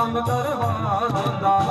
कम करवा देता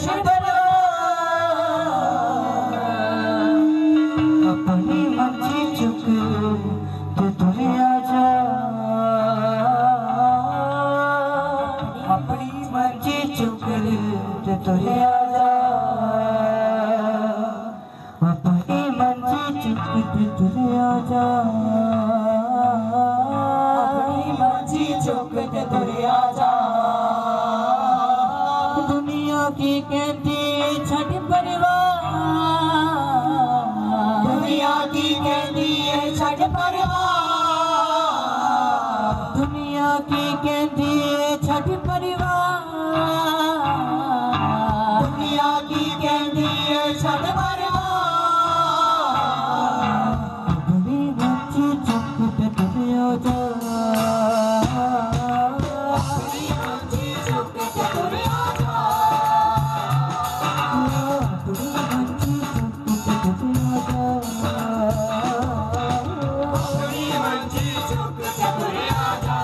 छड़ परवार अपनी मर्जी चुक के तुरे आजा अपनी मर्जी चुक के तुरे आजा अपनी मर्जी चुक के तुरे आजा अपनी मर्जी चुक के तुरे आजा दुनिया की कहती छठ परवार दुनिया की कहती है छठ परवार दुनिया की कहती है छठ परिवार दुनिया की कहती है छठ परवार अपनी मर्जी चुप पे तुरे आजा अपनी मर्जी चुक के तुरे आजा अपनी मर्जी चुप पे तुरे आजा अपनी मर्जी चुक के तुरे आजा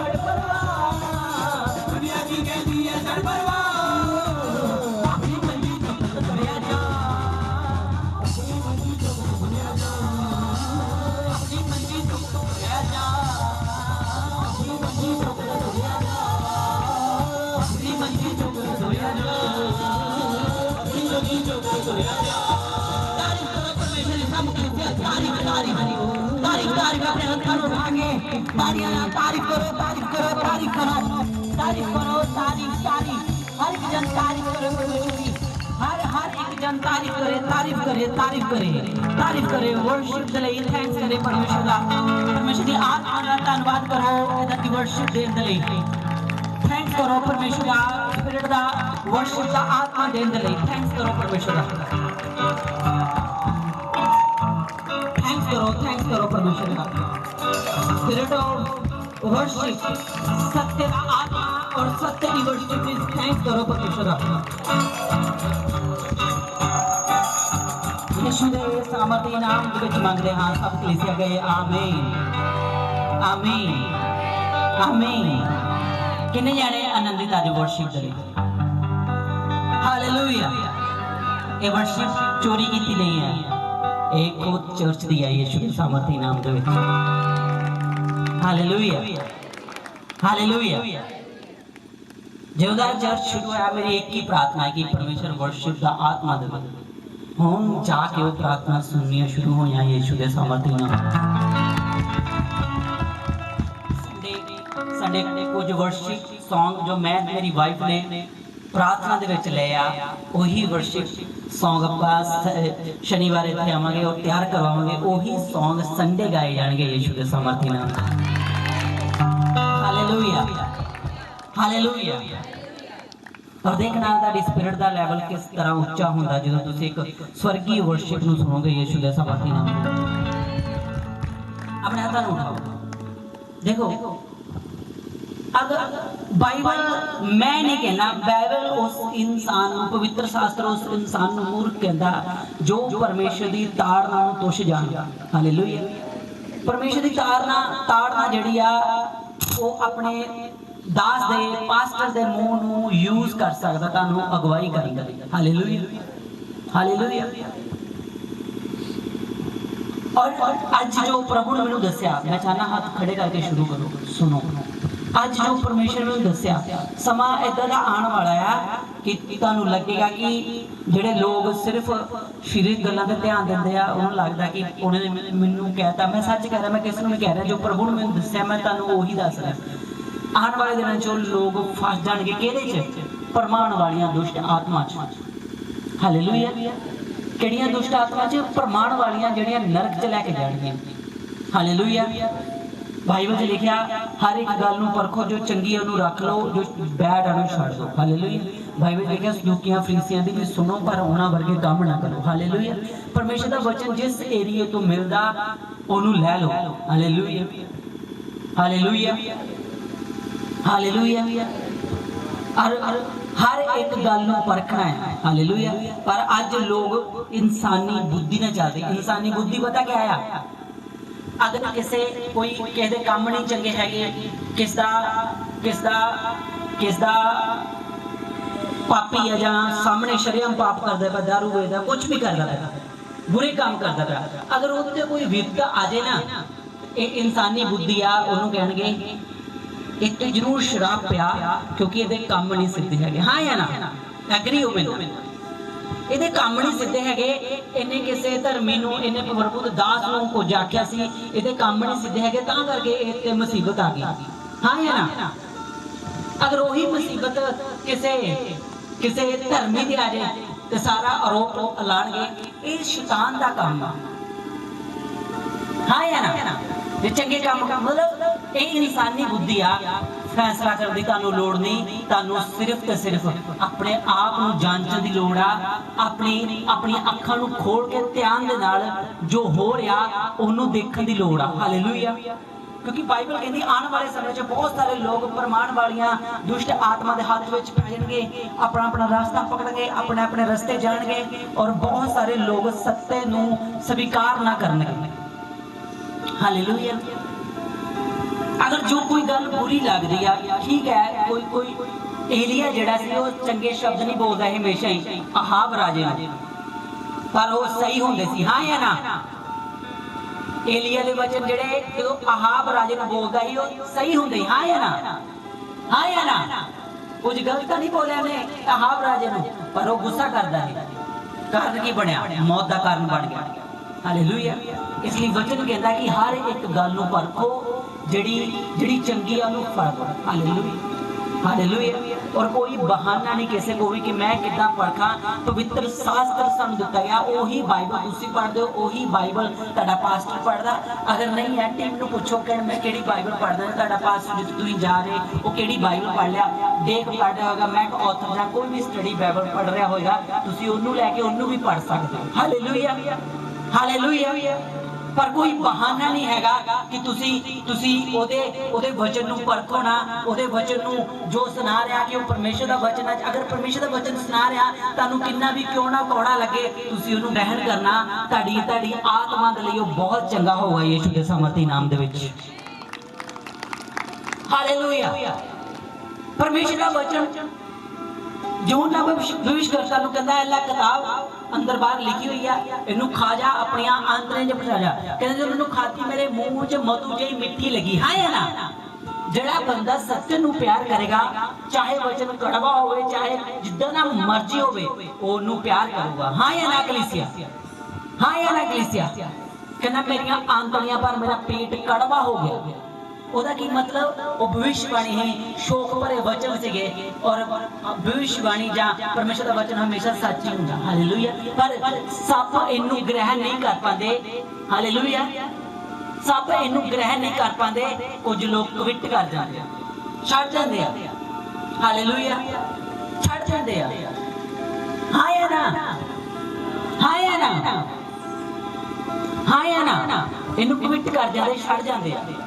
ਛੱਡ ਪਰਵਾਹ ਦੁਨੀਆ ਕੀ ਕਹਿੰਦੀ ਹੈ ਛੱਡ ਪਰਵਾਹ ਆਪਣੀ ਮੰਜੀ ਤੋਂ ਤੁਰਿਆ ਜਾ ਆਪਣੀ ਮੰਜੀ ਤੋਂ ਤੁਰਿਆ ਜਾ ਆਪਣੀ ਮੰਜੀ ਤੋਂ ਤੁਰਿਆ ਜਾ ਆਪਣੀ ਮੰਜੀ ਤੋਂ ਤੁਰਿਆ ਜਾ ਆਪਣੀ ਮੰਜੀ ਤੋਂ ਤੁਰਿਆ ਜਾ ਆਪਣੀ ਮੰਜੀ ਤੋਂ ਤੁਰਿਆ ਜਾ तारीफ करो परमेश्वर ने सब कुछ तारीफ तारीफ तारीफ तारीफ अपने हथों में उठा के तालियां तारीफ करो तारीफ करो तारीफ करो तारीफ करो तारीफ तारीफ हर एक जन तारीफ करे परमेश्वर की हर एक जन तारीफ करे तारीफ करे तारीफ करे तारीफ करे वर्शिप के लिए थैंक्स करे परमेश्वर का परमेश्वर की आत्मा का धन्यवाद करो ਇਹਦਾ ਦੀ वर्शिप ਦੇਣ ਦੇ ਲਈ थैंक्स करो परमेश्वर का स्पिरिट ਦਾ वर्शिप ਦਾ आत्मा ਦੇਣ ਦੇ ਲਈ थैंक्स करो परमेश्वर का थैंक्स करो परमेश्वर का स्पिरिट ऑफ वर्शिप सत्य का आत्मा और सत्य की वर्शिप इज थैंक्स करो परमेश्वर का यीशु के सामर्थी नाम ਦੇ ਵਿੱਚ ਮੰਗਦੇ ਹਾਂ ਸਭ ਕਲੀਸਿਆ ਗਏ ਆਮੀਨ ਆਮੀਨ ਆਮੀਨ ਕਿੰਨੇ ਜਾਣੇ ਆਨੰਦਿਤ ਅੱਜ ਵਰਸ਼ਿਪ ਦੇ ਲਈ ਹਾਲੇਲੂਇਆ ਇਹ ਵਰਸ਼ਿਪ ਚੋਰੀ ਕੀਤੀ ਨਹੀਂ ਹੈ एक खुद चर्च दी है यीशु के सामर्थी नाम दे विच हालेलुया हालेलुया जेवदा चर्च शुरू होया मेरी एक ही प्रार्थना है कि परमेश्वर वर्शिप दा आत्मा दे हुन जाके वो प्रार्थना सुननी शुरू होया यीशु के सामर्थी नाम संडे कुछ वर्शिप सॉन्ग जो मैं मेरी वाइफ ने प्रार्थना दे विच ले आ वही वर्शिप सॉन्ग ਆਪਾਂ शनिवार ਇੱਥੇ ਆਵਾਂਗੇ और ਤਿਆਰ ਕਰਵਾਵਾਂਗੇ ਉਹੀ ਸੌਂਗ ਸੰਡੇ ਗਾਏ ਜਾਣਗੇ ਯੀਸ਼ੂ ਦੇ ਸਮਰਥੀ ਨਾਲ ਹਾਲੇਲੂਇਆ ਹਾਲੇਲੂਇਆ और देखना ਤੁਹਾਡੀ ਸਪਿਰਿਟ ਦਾ ਲੈਵਲ ਕਿਸ ਤਰ੍ਹਾਂ ਉੱਚਾ ਹੁੰਦਾ ਜਦੋਂ ਤੁਸੀਂ ਇੱਕ ਸਵਰਗੀ ਵਰਸ਼ਿਪ ਨੂੰ ਸੁਣੋਗੇ ਯੀਸ਼ੂ ਦੇ ਸਮਰਥੀ ਨਾਲ ਆਪਣੇ ਹੱਥਾਂ ਨੂੰ ਉਠਾਓ देखो अगर बाइबल मैं नहीं कहना बाइबल उस इंसान पवित्र शास्त्र उस इंसान मूर्ख कहता जो परमेश्वर की ताड़ना तुछ जाणदा हालेलुया परमेश्वर की ताड़ना जिहड़ी आ वो अपने दास दे पास्टर दे मुंह नूं यूज कर सकदा तुहानूं अगवाई करन लई हालेलुया हालेलुया और आज जो प्रभु ने मैनूं दस्सिया मैं चाहना हाथ खड़े करके शुरू करो सुनो ਅੱਜ ਜੋ ਪਰਮੇਸ਼ਰ ਨੇ ਦੱਸਿਆ ਸਮਾਂ ਇਦਾਂ ਦਾ ਆਉਣ ਵਾਲਾ ਆ ਕਿ ਤੁਹਾਨੂੰ ਲੱਗੇਗਾ ਕਿ ਜਿਹੜੇ ਲੋਕ ਸਿਰਫ ਸਰੀਰਕ ਗੱਲਾਂ ਤੇ ਧਿਆਨ ਦਿੰਦੇ ਆ ਉਹਨਾਂ ਨੂੰ ਲੱਗਦਾ ਕਿ ਉਹਨੇ ਮੈਨੂੰ ਕਹਿਤਾ ਮੈਂ ਸੱਚ ਕਹਿ ਰਿਹਾ ਮੈਂ ਕਿਸ ਨੂੰ ਨਹੀਂ ਕਹਿ ਰਿਹਾ ਜੋ ਪ੍ਰਭੂ ਨੇ ਮੈਨੂੰ ਦੱਸਿਆ ਮੈਂ ਤੁਹਾਨੂੰ ਉਹੀ ਦੱਸ ਰਿਹਾ ਆਉਣ ਵਾਲੇ ਦਿਨਾਂ 'ਚ ਲੋਕ ਫਸ ਜਾਣਗੇ ਕਿਹਦੇ 'ਚ ਭਰਮਾਉਣ ਵਾਲੀਆਂ ਦੁਸ਼ਟ ਆਤਮਾ 'ਚ ਹਾਲੇਲੂਇਆ ਕਿਹੜੀਆਂ ਦੁਸ਼ਟ ਆਤਮਾ 'ਚ ਭਰਮਾਉਣ ਵਾਲੀਆਂ ਜਿਹੜੀਆਂ ਨਰਕ 'ਚ ਲੈ ਕੇ ਜਾਣਗੀਆਂ ਹਾਲੇਲੂਇਆ बाइबल से लिखा हर एक गल नूं परखो जो चंगी है उन्होंने रख लो जो बैड है उन्होंने छड़ दो हालेलुया बाइबल लिखा सदूकियां फरीसियां दी भी सुनो पर उन्हां वर्गे काम ना करो हालेलुया परमेश्वर दा वचन जिस एरिया तो मिलदा ओनू ले लो हालेलुया हालेलुया हालेलुया और हर एक गल नूं परखना है हालेलुया पर अज लोग इंसानी बुद्धि नाल चलदे इंसानी बुद्धि पता क्या है अगर किसी कोई कहते काम नहीं चंगे है किसदा पापी है जां सामने शरेआम पाप करदा है दारू वेचदा कुछ भी करदा है बुरे काम करदा है अगर उसते कोई विपदा आ जाए ना ये इंसानी बुद्धि आ उन्होंने कहणगे इत्ते जरूर शराब पिया क्योंकि ये काम नहीं सिद्धे है हाँ या ना एग्री हो मैनूं ਇਹਦੇ ਕੰਮ ਨਹੀਂ ਸਿੱਧੇ ਹੈਗੇ ਇਹਨੇ ਕਿਸੇ ਧਰਮੀ ਨੂੰ ਇਹਨੇ ਪ੍ਰਭੂ ਦੇ ਦਾਸ ਨੂੰ ਕੁਝ ਆਖਿਆ ਸੀ ਇਹਦੇ ਕੰਮ ਨਹੀਂ ਸਿੱਧੇ ਹੈਗੇ ਤਾਂ ਕਰਕੇ ਇਹ ਤੇ ਮੁਸੀਬਤ ਆ ਗਈ ਹਾਂ ਜਾਂ ਨਾ ਅਗਰ ਉਹੀ ਮੁਸੀਬਤ ਕਿਸੇ ਧਰਮੀ ਤੇ ਆ ਜਾਏ ਤੇ ਸਾਰਾ ਆਰੋਪ ਲਾਣਗੇ ਇਹ ਸ਼ੈਤਾਨ ਦਾ ਕੰਮ ਆ ਹਾਂ ਜਾਂ ਨਾ ਇਹ ਚੰਗੇ ਕੰਮ ਮਤਲਬ ਇਹ ਇਨਸਾਨੀ ਬੁੱਧੀ ਆ फैसला करने की लोड़ नहीं तानू सिर्फ ते सिर्फ अपने आप नू जांचण दी लोड़ आ अपनी अखां नू खोल के ध्यान दे नाल जो हो रहा ओनू देखण दी लोड़ आ हालेलुया क्योंकि बाइबल कहती आने वाले समय च बहुत सारे लोग परमाण वालियां दुष्ट आत्मा दे हाथ विच पै जाणगे अपना अपना रास्ता पकड़नगे अपने अपने रस्ते जाणगे और बहुत सारे लोग सत्य नू स्वीकार ना करनगे हालेलुया अगर जो कोई गल बुरी लगती है ठीक है, कोई एलिया जिहड़ा सी वो चंगे शब्द नहीं बोलता हमेशा ही अहाब राजे नूं, पर वो सही होंदे सी। हाँ या ना? एलिया दे वचन जिहड़े जो अहाब राजे नूं बोलदा ही वो सही होंदे। हाँ या ना? हाँ या ना? कुछ गलत नहीं बोलिया ने अहाब राजे नूं, पर वो गुस्सा करदा है। कारण की बनया? मौत का कारण बन गया। हालेलुया। इसलिए वचन कहता है कि हर एक गल नूं परखो, जिहड़ी चंगी आ उहनूं फड़ो। Hallelujah, hallelujah. और कोई बहाना नहीं किसी को भी कि मैं कितना परखा। पवित्र शास्त्र सानूं दिता गया, ओही बाइबल तुसीं पढ़दे हो, ओही बाइबल तुहाडा पास्टर पढ़दा। अगर नहीं है टीम नूं पुछो कि मैं किहड़ी बाइबल पढ़दा, तुहाडा पास्टर जिथे तुसीं जा रहे वो किहड़ी बाइबल पढ़ लिया, देख पढ़ रहा होगा, मैं ऑथर जां कोई भी स्टडी बाइबल पढ़ रहा होगा, तुसीं ओनूं लैके ओनूं भी पढ़ सकदे हो। Hallelujah, hallelujah. पर कोई बहाना नहीं हैगा कि तुसी ओदे वचन नूं परखो ना, ओदे वचन नूं जो सुना रहा कि वो परमेश्वर दा वचन है। अगर परमेश्वर दा वचन सुना रहा तुहानूं कितना भी क्यों ना कौड़ा लगे, तुसी ओनूं ग्रहण करना। तुहाडी आत्मा दे लई ओह बहुत चंगा होगा यीशु दे सामर्थी नाम दे विच। हालेलुया। परमेश्वर दा वचन जो ना भविष्यकर्ता नूं कहंदा है, ला किताब अंदर बाहर लिखी हुई है, इनू खा जा, अपनी आंतरें च बसा जा। कहते जो इनू खाती मेरे मुंह च मधु जही मिठी लगी। हाँ या ना? जिहड़ा बंदा सत्य नू प्यार करेगा, चाहे वचन कड़वा होवे, चाहे जिद्दां ना मर्जी होवे, ओनू प्यार करूगा। हाँ या ना कलीसिया? हाँ या ना कलीसिया? कहना मेरियां आंतड़ियां पर मेरा पेट कड़वा हो गया। ओदा की मतलब वो भविष्यवाणी है, शोक भरे वचन सीगे। और भविष्यवाणी जा परमेश्वर का वचन हमेशा सच ही हुंदा। हालेलुया। पर सब इनू ग्रहण नहीं कर पाते। हालेलुया। सब इनू ग्रहण नहीं कर पाते। कुछ लोग क्विट कर जाते, छड़ जाते हैं। हालेलुया, छड़ जाते हैं। हाँ या ना? हाँ या ना? हाँ या ना? इनू क्विट कर जाते, छड़ जाते हैं।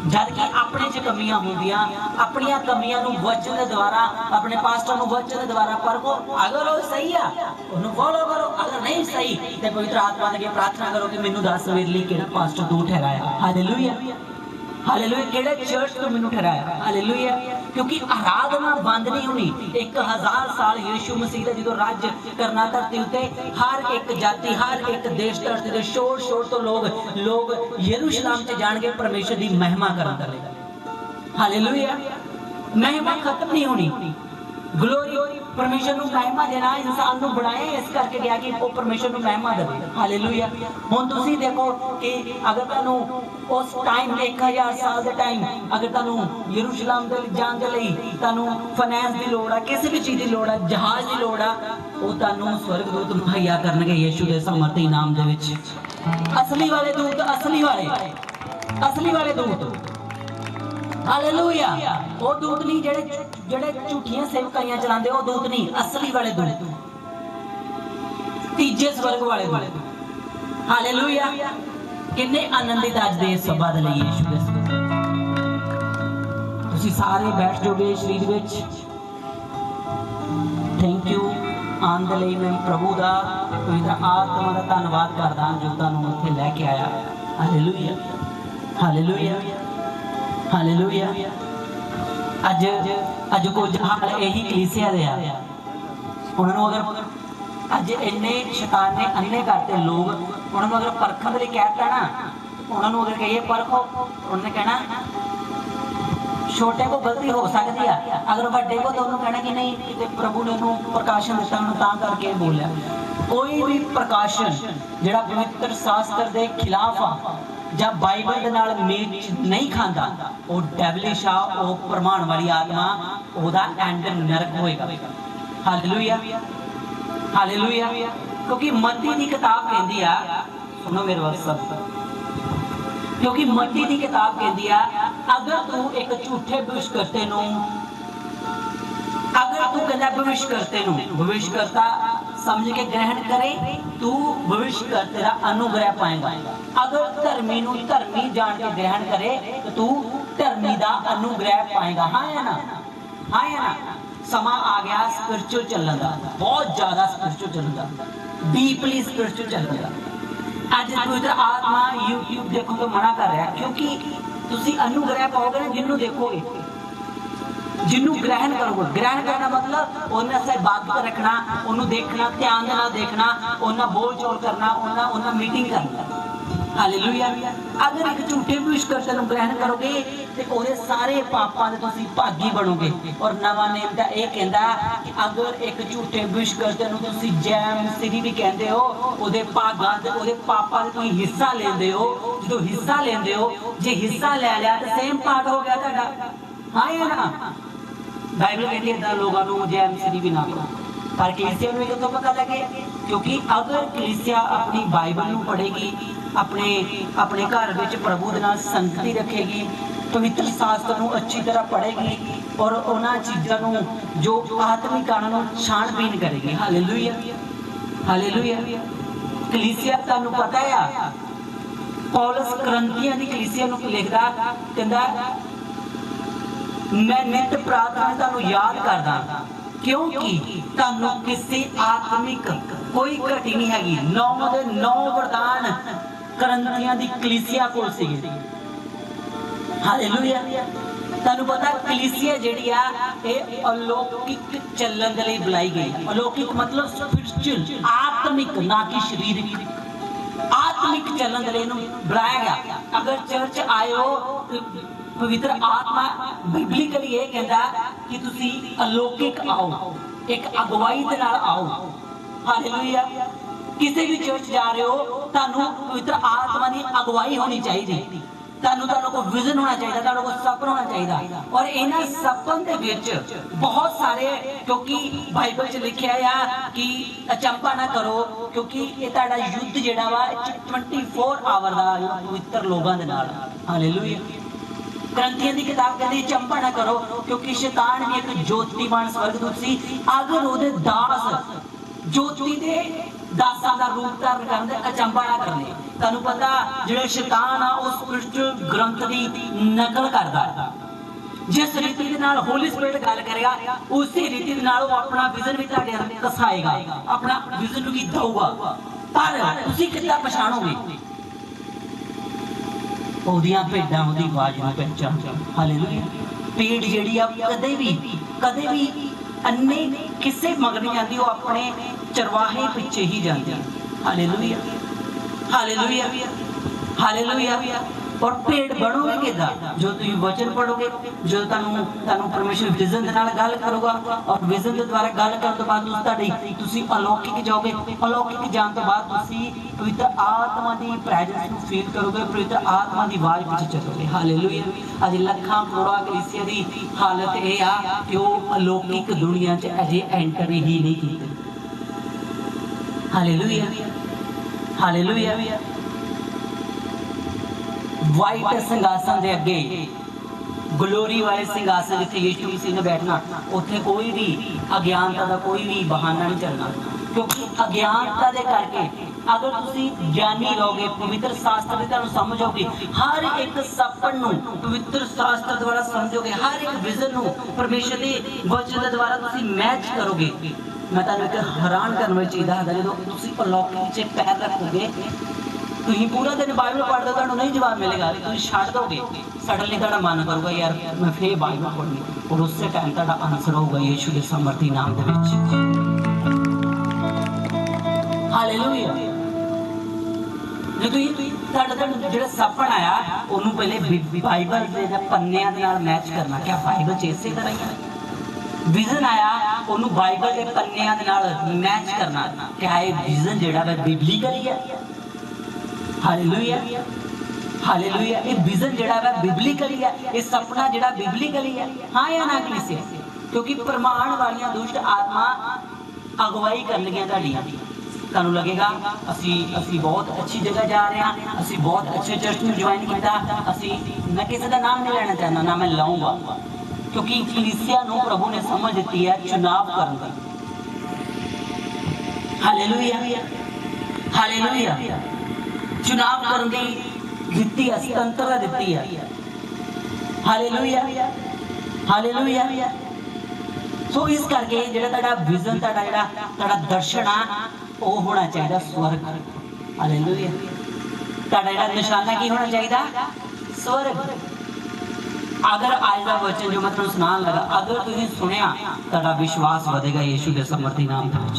जबकि अपने च कमियां होंदियां, अपनियां कमियां नूं वचन दे द्वारा, अपने पास्टर नूं वचन दे द्वारा परखो। अगर वो सही आ उन्हें फॉलो करो, अगर नहीं सही तो पवित्र आत्मा दे प्रार्थना करो कि मैनू दस मेरे लिए किहड़ा पास्टर तू ठहराया। Hallelujah, hallelujah. किहड़े चर्च तू मैनू ठहराया। हालेलुया। क्योंकि आराधना बंद नहीं होनी। 1000 साल यीशु मसीह दा जो राज करना धरती उत्ते, हर एक जाति, हर एक देश धरती दे शोर शोर तो लोग यरूशलेम च जाणगे परमेश्वर दी महिमा करन दे लई। हालेलुया। महिमा खत्म नहीं होनी। ग्लोरी परमेश्वर नूं महिमा देना, इंसान नूं बनाया इस करके गया कि वो परमेश्वर नूं महिमा देवे। हालेलुया। हुण तुसीं देखो कि अगर तुहानूं उस टाइम 1000 साल दे टाइम अगर तुहानूं यरूशलेम दे जाण दे लई तुहानूं फाइनेंस दी लोड़ आ, किसी भी चीज़ दी लोड़ आ, जहाज दी लोड़ आ, वो तुहानूं स्वर्गदूत मुहैया करनगे यीशु दे सामर्थी नाम दे विच। असली वाले दूत, असली वाले दूत। हालेलुया। वो दूत नहीं जेड़े झूठियां सेवकाइयां चलाते, वो दूत नहीं, असली वाले दूत, तीजे स्वर्ग वाले दूत। हालेलुया। किन्ने आनंदित अज दे सभा दे लई यीशु दे तुसीं सारे बैठ जाओगे शरीर विच। थैंक यू आन दे लई। मैं प्रभु दा पवित्र आत्मा दा धन्नवाद करदा जो तुहानूं इत्थे लैके आया। Hallelujah, hallelujah, hallelujah. अज कुछ हाल यही कलीसिया दे आ। उन्होंने अगर अज इन्ने शैतान ने अन्ने करते लोग, उन्होंने अगर परखण लई कहता ना, उन्होंने अगर कहिए परखो, उन्होंने कहना छोटे को गलती हो सकती है, अगर बड़े को तो उन्होंने कहना कि नहीं कि प्रभु ने उन्होंने प्रकाशन दिता, उन्होंने तां करके बोलिया। कोई भी प्रकाशन जिहड़ा पवित्र शास्त्र के खिलाफ आ जब बाइबल दे नाल मेल नहीं खाता, वो डेविलिश आ, वो भरमाण वाली आत्मा, ओदा एंड नरक होएगा। Hallelujah, hallelujah. क्योंकि मत्ती दी किताब कहंदी आ, सुनो मेरे वास्ते, क्योंकि मत्ती दी किताब कहंदी आ, अगर तू एक झूठे भविष्यकर्ते नूं, अगर तू कहंदा भविष्यकर्ते नूं भविष्यकर्ता समझ के ग्रहण करे, तू भविष्यकर्ते दा अनुग्रह पाएगा। अगर धर्मी नूं धर्मी जान के ग्रहण करे तो तू धर्मी दा अनुग्रह पाएगा। हाँ या ना? हाँ या ना? समा आ गया स्पिरिचुअल चलने का, बहुत ज्यादा स्पिरिचुअल चलने का, डीपली स्पिरिचुअल चलने का। आज पवित्र आत्मा यूट्यूब देखो तो मना कर रहा है, क्योंकि ਤੁਸੀਂ ਅਨੁਗ੍ਰਹਿ ਪਾਓਗੇ ਨਾ ਜਿਹਨੂੰ ਦੇਖੋਗੇ, ਜਿਹਨੂੰ ਗ੍ਰਹਿਣ ਕਰੋਗੇ। ਗ੍ਰਹਿਣ ਕਰਨਾ ਮਤਲਬ ਉਹਨਾਂ ਸੇ ਬਾਤ ਰੱਖਣਾ, ਉਹਨੂੰ ਦੇਖਣਾ, ਧਿਆਨ ਦੇ ਨਾਲ ਦੇਖਣਾ, ਉਹਨਾਂ ਬੋਲ ਚੋਲ ਕਰਨਾ, ਉਹਨਾਂ ਮੀਟਿੰਗ ਕਰਨਾ। ਹਾਲੇਲੂਇਆ। ਅਗਰ ਇੱਕ ਝੂਠੇ ਭਵਿਸ਼ਕਰਤਾ ਨੂੰ ਗ੍ਰਹਿਣ ਕਰੋਗੇ ਤੇ ਉਹਦੇ ਸਾਰੇ ਪਾਪਾਂ ਦੇ ਤੁਸੀਂ ਭਾਗੀ ਬਣੋਗੇ। ਔਰ ਨਵਾਂ ਨਿਯਮ ਤਾਂ ਇਹ ਕਹਿੰਦਾ ਕਿ ਅਗਰ ਇੱਕ ਝੂਠੇ ਭਵਿਸ਼ਕਰਤਾ ਨੂੰ ਤੁਸੀਂ ਜੈਮ ਸਿਰੀ ਵੀ ਕਹਿੰਦੇ ਹੋ, ਉਹਦੇ ਭਾਗਾਂ ਦੇ, ਉਹਦੇ ਪਾਪਾਂ ਦੇ ਤੁਸੀਂ ਹਿੱਸਾ ਲੈਂਦੇ ਹੋ। ਜਦੋਂ ਹਿੱਸਾ ਲੈਂਦੇ ਹੋ, ਜੇ ਹਿੱਸਾ ਲੈ ਲਿਆ ਤਾਂ ਸੇਮ ਪਾਰਟ ਹੋ ਗਿਆ ਤੁਹਾਡਾ। ਹਾਂ ਇਹ ਨਾ ਬਾਈਬਲ ਕਹਿੰਦੀ ਹੈ ਲੋਕਾਂ ਨੂੰ ਜੈਮ ਸਿਰੀ ਵੀ ਨਾ ਕਰੋ। ਪਰ ਕਲੀਸਿਆ ਨੂੰ ਕਿੱਥੋਂ ਪਤਾ ਲੱਗੇ? ਕਿਉਂਕਿ ਅਗਰ ਕਲੀਸਿਆ ਆਪਣੀ ਬਾਈਬਲ ਨੂੰ ਪੜ੍ਹੇਗੀ, ਆਪਣੇ ਘਰ ਵਿੱਚ ਪ੍ਰਭੂ ਦੇ ਨਾਲ ਸੰਗਤੀ ਰੱਖੇਗੀ, ਪਵਿੱਤਰ ਸ਼ਾਸਤਰ ਨੂੰ ਅੱਛੀ ਤਰ੍ਹਾਂ ਪੜ੍ਹੇਗੀ ਔਰ ਉਹਨਾਂ ਚੀਜ਼ਾਂ ਨੂੰ ਜੋ ਆਤਮਿਕ ਕਾਰਨ ਨੂੰ ਛਾਣਬੀਨ ਕਰੇਗੀ। Hallelujah, hallelujah. ਕਲੀਸਿਆ ਤੁਹਾਨੂੰ ਪਤਾ ਆ, ਪੌਲਸ ਕਰੰਥੀਆਂ ਦੀ ਕਲੀਸਿਆ ਨੂੰ ਲਿਖਦਾ, ਕਹਿੰਦਾ ਮੈਂ ਨਿਤ ਪ੍ਰਾਰਥਨਾ ਤੁਹਾਨੂੰ ਯਾਦ ਕਰਦਾ ਕਿਉਂਕਿ ਤੁਹਾਨੂੰ ਕਿਸੇ ਆਤਮਿਕ ਕੋਈ ਘਟੀ ਨਹੀਂ ਹੈਗੀ। 9 ਦੇ 9 ਵਰਦਾਨ ਕਰੰਥੀਆਂ ਦੀ ਕਲੀਸਿਆ ਕੋਲ ਸੀਗੇ। ਹਾਲੇਲੂਇਆ। ਤੁਹਾਨੂੰ ਪਤਾ ਕਲੀਸਿਆ ਜਿਹੜੀ ਆ ਇਹ ਅਲੌਕਿਕ ਚੱਲਣ ਦੇ ਲਈ ਬੁਲਾਈ ਗਈ। ਅਲੌਕਿਕ ਮਤਲਬ ਸਪਿਰਚੁਅਲ, ਆਤਮਿਕ, ਨਾ ਕਿ ਸਰੀਰਕ। ਆਤਮਿਕ ਚੱਲਣ ਦੇ ਲਈ ਇਹਨੂੰ ਬੁਲਾਇਆ ਗਿਆ। ਅਗਰ ਚਰਚ ਆਇਓ, ਪਵਿੱਤਰ ਆਤਮਾ ਬਿਬਲੀਕਲੀ ਇਹ ਕਹਿੰਦਾ ਕਿ ਤੁਸੀਂ ਅਲੌਕਿਕ ਆਓ, ਇੱਕ ਅਗਵਾਈ ਦੇ ਨਾਲ ਆਓ। ਹਾਲੇਲੂਇਆ। ਕਿਸੇ ਵੀ ਚਰਚ ਜਾ ਰਹੇ ਹੋ, ਤੁਹਾਨੂੰ ਪਵਿੱਤਰ ਆਤਮਾ ਦੀ ਅਗਵਾਈ ਹੋਣੀ ਚਾਹੀਦੀ। ਤੁਹਾਨੂੰ ਕੋਈ ਵਿਜ਼ਨ ਹੋਣਾ ਚਾਹੀਦਾ, ਤੁਹਾਨੂੰ ਕੋਈ ਸਪਨਾ ਹੋਣਾ ਚਾਹੀਦਾ। ਔਰ ਇਹਨਾਂ ਸਪਨ ਦੇ ਵਿੱਚ ਬਹੁਤ ਸਾਰੇ, ਕਿਉਂਕਿ ਬਾਈਬਲ 'ਚ ਲਿਖਿਆ ਆ ਕਿ ਅਚੰਭਾ ਨਾ ਕਰੋ, ਕਿਉਂਕਿ ਇਹ ਤੁਹਾਡਾ ਯੁੱਧ ਜਿਹੜਾ ਵਾ 24 ਆਵਰ ਦਾ ਪਵਿੱਤਰ ਲੋਕਾਂ ਦੇ ਨਾਲ। ਹਾਲੇਲੂਇਆ। ਗ੍ਰੰਥੀਆਂ ਦੀ ਕਿਤਾਬ ਕਹਿੰਦੀ ਚੰਪਾ ਨਾ ਕਰੋ, ਕਿਉਂਕਿ ਸ਼ੈਤਾਨ ਵੀ ਇੱਕ ਜੋਤੀਮਾਨ ਸਵਰਗਦੂਤ ਸੀ। ਅਗਰ ਉਹਦੇ ਦਾਸ ਜੋਤੀ ਦੇ ਦਾਸਾਂ ਦਾ ਰੂਪ ਧਾਰਨ ਕਰਨ ਦੇ ਅਚੰਭਾ ਨਾ ਕਰਨੇ। ਤੁਹਾਨੂੰ ਪਤਾ ਜਿਹੜਾ ਸ਼ੈਤਾਨ ਆ ਉਹ ਸਪਿਰਚੁਅਲ ਗ੍ਰੰਥ ਦੀ ਨਕਲ ਕਰਦਾ। ਜਿਸ ਰੀਤੀ ਦੇ ਨਾਲ ਹੋਲੀ ਸਪਿਰਿਟ ਗੱਲ ਕਰੇਗਾ, ਉਸੇ ਰੀਤੀ ਦੇ ਨਾਲ ਉਹ ਆਪਣਾ ਵਿਜ਼ਨ ਵੀ ਤੁਹਾਡੇ ਅੰਦਰ ਦਸਾਏਗਾ, ਆਪਣਾ ਵਿਜ਼ਨ ਨੂੰ ਵੀ ਦਊਗਾ। ਪਰ ਤੁਸੀਂ ਕਿੱਦਾਂ ਪਛਾਣੋਗੇ? ਉਹਦੀਆਂ ਭੇਡਾਂ ਉਹਦੀ ਆਵਾਜ਼ ਨੂੰ ਪਹਿਚਾਨ। ਹਾਲੇਲੂਇਆ। ਭੇਡ ਜਿਹੜੀ ਆ ਕਦੇ ਵੀ ਅੰਨੇ ਕਿਸੇ ਮਗਰ ਨਹੀਂ ਜਾਂਦੀ, ਉਹ ਆਪਣੇ ਚਰਵਾਹੇ ਪਿੱਛੇ ਹੀ ਜਾਂਦੀ। Hallelujah, hallelujah, hallelujah. ਔਰ ਭੇਡ ਬਣੋਗੇ ਕਿੱਦਾਂ? ਜੋ ਤੁਸੀਂ ਵਚਨ ਪੜੋਗੇ, ਜੋ ਤੁਹਾਨੂੰ ਪਰਮੇਸ਼ਰ ਵਿਜ਼ਨ ਦੇ ਨਾਲ ਗੱਲ ਕਰੂਗਾ, ਔਰ ਵਿਜ਼ਨ ਦੇ ਦੁਆਰਾ ਗੱਲ ਕਰਨ ਤੋਂ ਬਾਅਦ ਤੁਸੀਂ ਅਲੌਕਿਕ ਜਾਓਗੇ। ਅਲੌਕਿਕ ਜਾਣ ਤੋਂ ਬਾਅਦ ਤੁਸੀਂ ਪਵਿੱਤਰ ਆਤਮਾ ਦੀ ਪ੍ਰੈਜ਼ੈਂਸ ਨੂੰ ਫੀਲ ਕਰੋਗੇ, ਪਵਿੱਤਰ ਆਤਮਾ ਦੀ ਆਵਾਜ਼ ਵਿੱਚ ਚੱਲੋਗੇ। ਹਾਲੇਲੂਇਆ। ਅੱਜ ਲੱਖਾਂ ਕਰੋੜਾਂ ਕਲੀਸਿਆ ਦੀ ਹਾਲਤ ਇਹ ਆ ਕਿ ਉਹ ਅਲੌਕਿਕ ਦੁਨੀਆ 'ਚ ਅਜੇ ਐਂਟਰ ਹੀ ਨਹੀਂ ਕੀਤੀ। Hallelujah, hallelujah. ਵਾਈਟ ਸਿੰਘਾਸਨ ਦੇ ਅੱਗੇ, ਗਲੋਰੀ ਵਾਲੇ ਸਿੰਘਾਸਨ ਜਿੱਥੇ ਯਿਸੂ ਮਸੀਹ ਨੇ ਬੈਠਣਾ, ਉੱਥੇ ਕੋਈ ਵੀ ਅਗਿਆਨਤਾ ਦਾ ਕੋਈ ਵੀ ਬਹਾਨਾ ਨਹੀਂ ਚੱਲਣਾ। ਕਿਉਂਕਿ ਅਗਿਆਨਤਾ ਦੇ ਕਰਕੇ ਅਗਰ ਤੁਸੀਂ ਗਿਆਨੀ ਰਹੋਗੇ, ਪਵਿੱਤਰ ਸ਼ਾਸਤਰ ਦੀ ਤੁਹਾਨੂੰ ਸਮਝੋਗੇ, ਹਰ ਇੱਕ ਸਪਨ ਨੂੰ ਪਵਿੱਤਰ ਸ਼ਾਸਤਰ ਦੁਆਰਾ ਸਮਝੋਗੇ, ਹਰ ਇੱਕ ਵਿਜ਼ਨ ਨੂੰ ਪਰਮੇਸ਼ਰ ਦੇ ਵਚਨ ਦੇ ਦੁਆਰਾ ਤੁਸੀਂ ਮੈਚ ਕਰੋਗੇ। ਮੈਂ ਤੁਹਾਨੂੰ ਇੱਕ ਹੈਰਾਨ ਕਰਨ ਵਾਲੀ ਚੀਜ਼ ਦੱਸਦਾ, ਜਦੋਂ ਤੁਸੀਂ ਅਲੌਕਿਕ 'ਚ ਪੈਰ ਰੱਖੋਗੇ, ਤੁਸੀਂ ਪੂਰਾ ਦਿਨ ਬਾਈਬਲ ਪੜ੍ਹਦੇ, ਤੁਹਾਨੂੰ ਨਹੀਂ ਜਵਾਬ ਮਿਲੇਗਾ, ਤੁਸੀਂ ਛੱਡ ਦੋਗੇ। ਸਡਨਲੀ ਤੁਹਾਡਾ ਮਨ ਕਰੂਗਾ ਯਾਰ ਮੈਂ ਫੇਰ ਬਾਈਬਲ ਪੜ੍ਹਨੀ, ਔਰ ਉਸੇ ਟਾਈਮ ਤੁਹਾਡਾ ਆਨਸਰ ਹੋਊਗਾ ਯਿਸੂ ਦੇ ਸਮਰਥੀ ਨਾਮ ਦੇ ਵਿੱਚ। ਹਾਲੇਲੂਇਆ। ਜਦੋਂ ਤੁਹਾਡਾ ਜਿਹੜਾ ਸਪਨ ਆਇਆ, ਉਹਨੂੰ ਪਹਿਲੇ ਬਾਈਬਲ ਦੇ ਪੰਨਿਆਂ ਦੇ ਨਾਲ ਮੈਚ ਕਰਨਾ। ਕਿਆ ਬਾਈਬਲ 'ਚ ਇਸੇ ਤਰ੍ਹਾਂ ਹੀ ਹੈ? ਵਿਜ਼ਨ ਆਇਆ, ਉਹਨੂੰ ਬਾਈਬਲ ਦੇ ਪੰਨਿਆਂ ਦੇ ਨਾਲ ਮੈਚ ਕਰਨਾ। ਕਿਆ ਇਹ ਵਿਜ਼ਨ ਜਿਹੜਾ ਵਾ ਬਿਬਲੀਕਲੀ ਹੈ? Hallelujah, hallelujah. ਇਹ ਵਿਜ਼ਨ ਜਿਹੜਾ ਵਾ ਬਿਬਲੀਕਲੀ ਹੈ, ਇਹ ਸੁਪਨਾ ਜਿਹੜਾ ਬਿਬਲੀਕਲੀ ਹੈ। ਹਾਂ ਜਾਂ ਨਾ ਕਲੀਸਿਆ? ਕਿਉਂਕਿ ਪ੍ਰਮਾਣ ਵਾਲੀਆਂ ਦੁਸ਼ਟ ਆਤਮਾ ਅਗਵਾਈ ਕਰਨਗੀਆਂ ਤੁਹਾਡੀਆਂ। ਤੁਹਾਨੂੰ ਲੱਗੇਗਾ ਅਸੀਂ ਬਹੁਤ ਅੱਛੀ ਜਗ੍ਹਾ ਜਾ ਰਹੇ ਹਾਂ, ਅਸੀਂ ਬਹੁਤ ਅੱਛੇ ਚਰਚ ਨੂੰ ਜੁਆਇਨ ਕੀਤਾ। ਮੈਂ ਕਿਸੇ ਦਾ ਨਾਮ ਨਹੀਂ ਲੈਣਾ ਚਾਹੁੰਦਾ, ਨਾ ਮੈਂ ਲਾਊਂਗਾ, ਕਿਉਂਕਿ ਕਲੀਸਿਆ ਨੂੰ ਪ੍ਰਭੂ ਨੇ ਸਮਝ ਦਿੱਤੀ ਹੈ ਚੁਣਾਵ ਕਰਨ ਦੀ। Hallelujah, hallelujah. ਚੁਣਾਵ ਕਰਨ ਦੀ ਦਿੱਤੀ ਹੈ, ਸੁਤੰਤਰਤਾ ਦਿੱਤੀ ਹੈ। Hallelujah, hallelujah. ਸੋ ਇਸ ਕਰਕੇ ਜਿਹੜਾ ਤੁਹਾਡਾ ਵਿਜ਼ਨ, ਤੁਹਾਡਾ ਦਰਸ਼ਨ ਆ, ਉਹ ਹੋਣਾ ਚਾਹੀਦਾ ਸਵਰਗ। ਹਾਲੇਲੂਇਆ। ਤੁਹਾਡਾ ਜਿਹੜਾ ਨਿਸ਼ਾਨਾ ਕੀ ਹੋਣਾ ਚਾਹੀਦਾ? ਸਵਰਗ। अगर आज का वचन जो मैं तुहानू सुनान लगा, अगर तुसीं सुनिया, तुहाडा विश्वास वधेगा यीशु के समर्थी नाम दे विच।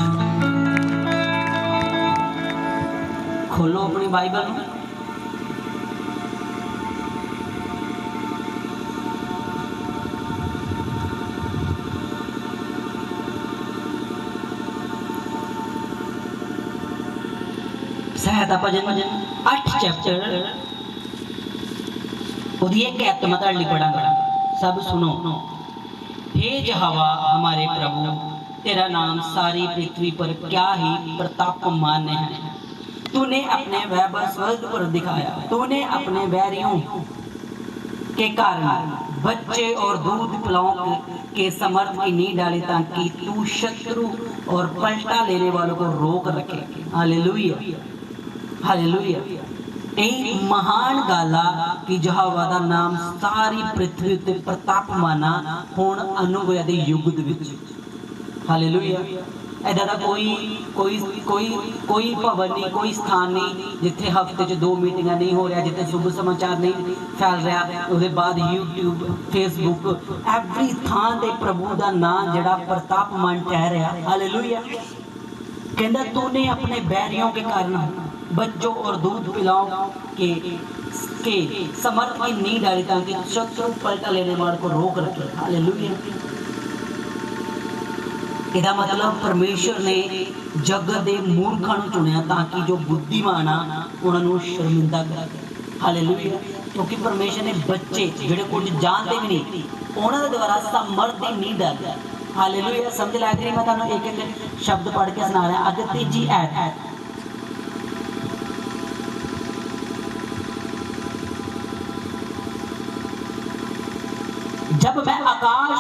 खोलो अपनी बाइबल नूं। सहायता भजन 8 चैप्टर उसकी एक ऐत मैं तुहाडे लई पढ़ांगा, सब सुनो। हे यहोवा हमारे प्रभु, तेरा नाम सारी पृथ्वी पर क्या ही प्रतापमान है। तूने अपने वैभव स्वर्ग पर दिखाया, तूने अपने बैरियों के कारण बच्चे और दूध पिलाओं के समर्थ की नींव डाली, ताकि तू शत्रु और पलटा लेने वालों को रोक रखे। Hallelujah, hallelujah. यही महान गाला कि यहोवा दा नाम सारी पृथ्वी उत्ते प्रतापमाना होण अनुग्रह दे युग दे विच। हालेलुया। ऐदा दा कोई भवन नहीं, कोई स्थान नहीं जिथे हफ्ते च 2 मीटिंगां नहीं हो रहा, जिथे शुभ समाचार नहीं फैल रहा। उसके बाद यूट्यूब, फेसबुक, एवरी थान ते प्रभु दा नाम जिहड़ा प्रतापमान ठहर रहा। हालेलुया। कहंदा तूने अपने बैरियों के कारण बच्चों और दूध पिलाओ के समर्थ की नींव डाली, ताकि शत्रु पलटा लेने वाले को रोक रखे। हालेलुया। इसका मतलब परमेश्वर ने जगत के मूर्खां नूं चुनिया, ताकि जो बुद्धिमान आ उन्होंने शर्मिंदा करे। हालेलुया। क्योंकि परमेश्वर ने बच्चे जिहड़े कुछ जानते भी नहीं, उन्होंने द्वारा समर्थ की नींव डाली। हालेलुया। समझ लग रही? मैं तुहानूं एक एक शब्द पढ़ के सुना रहा। अगे तीजी ऐत, जब मैं आकाश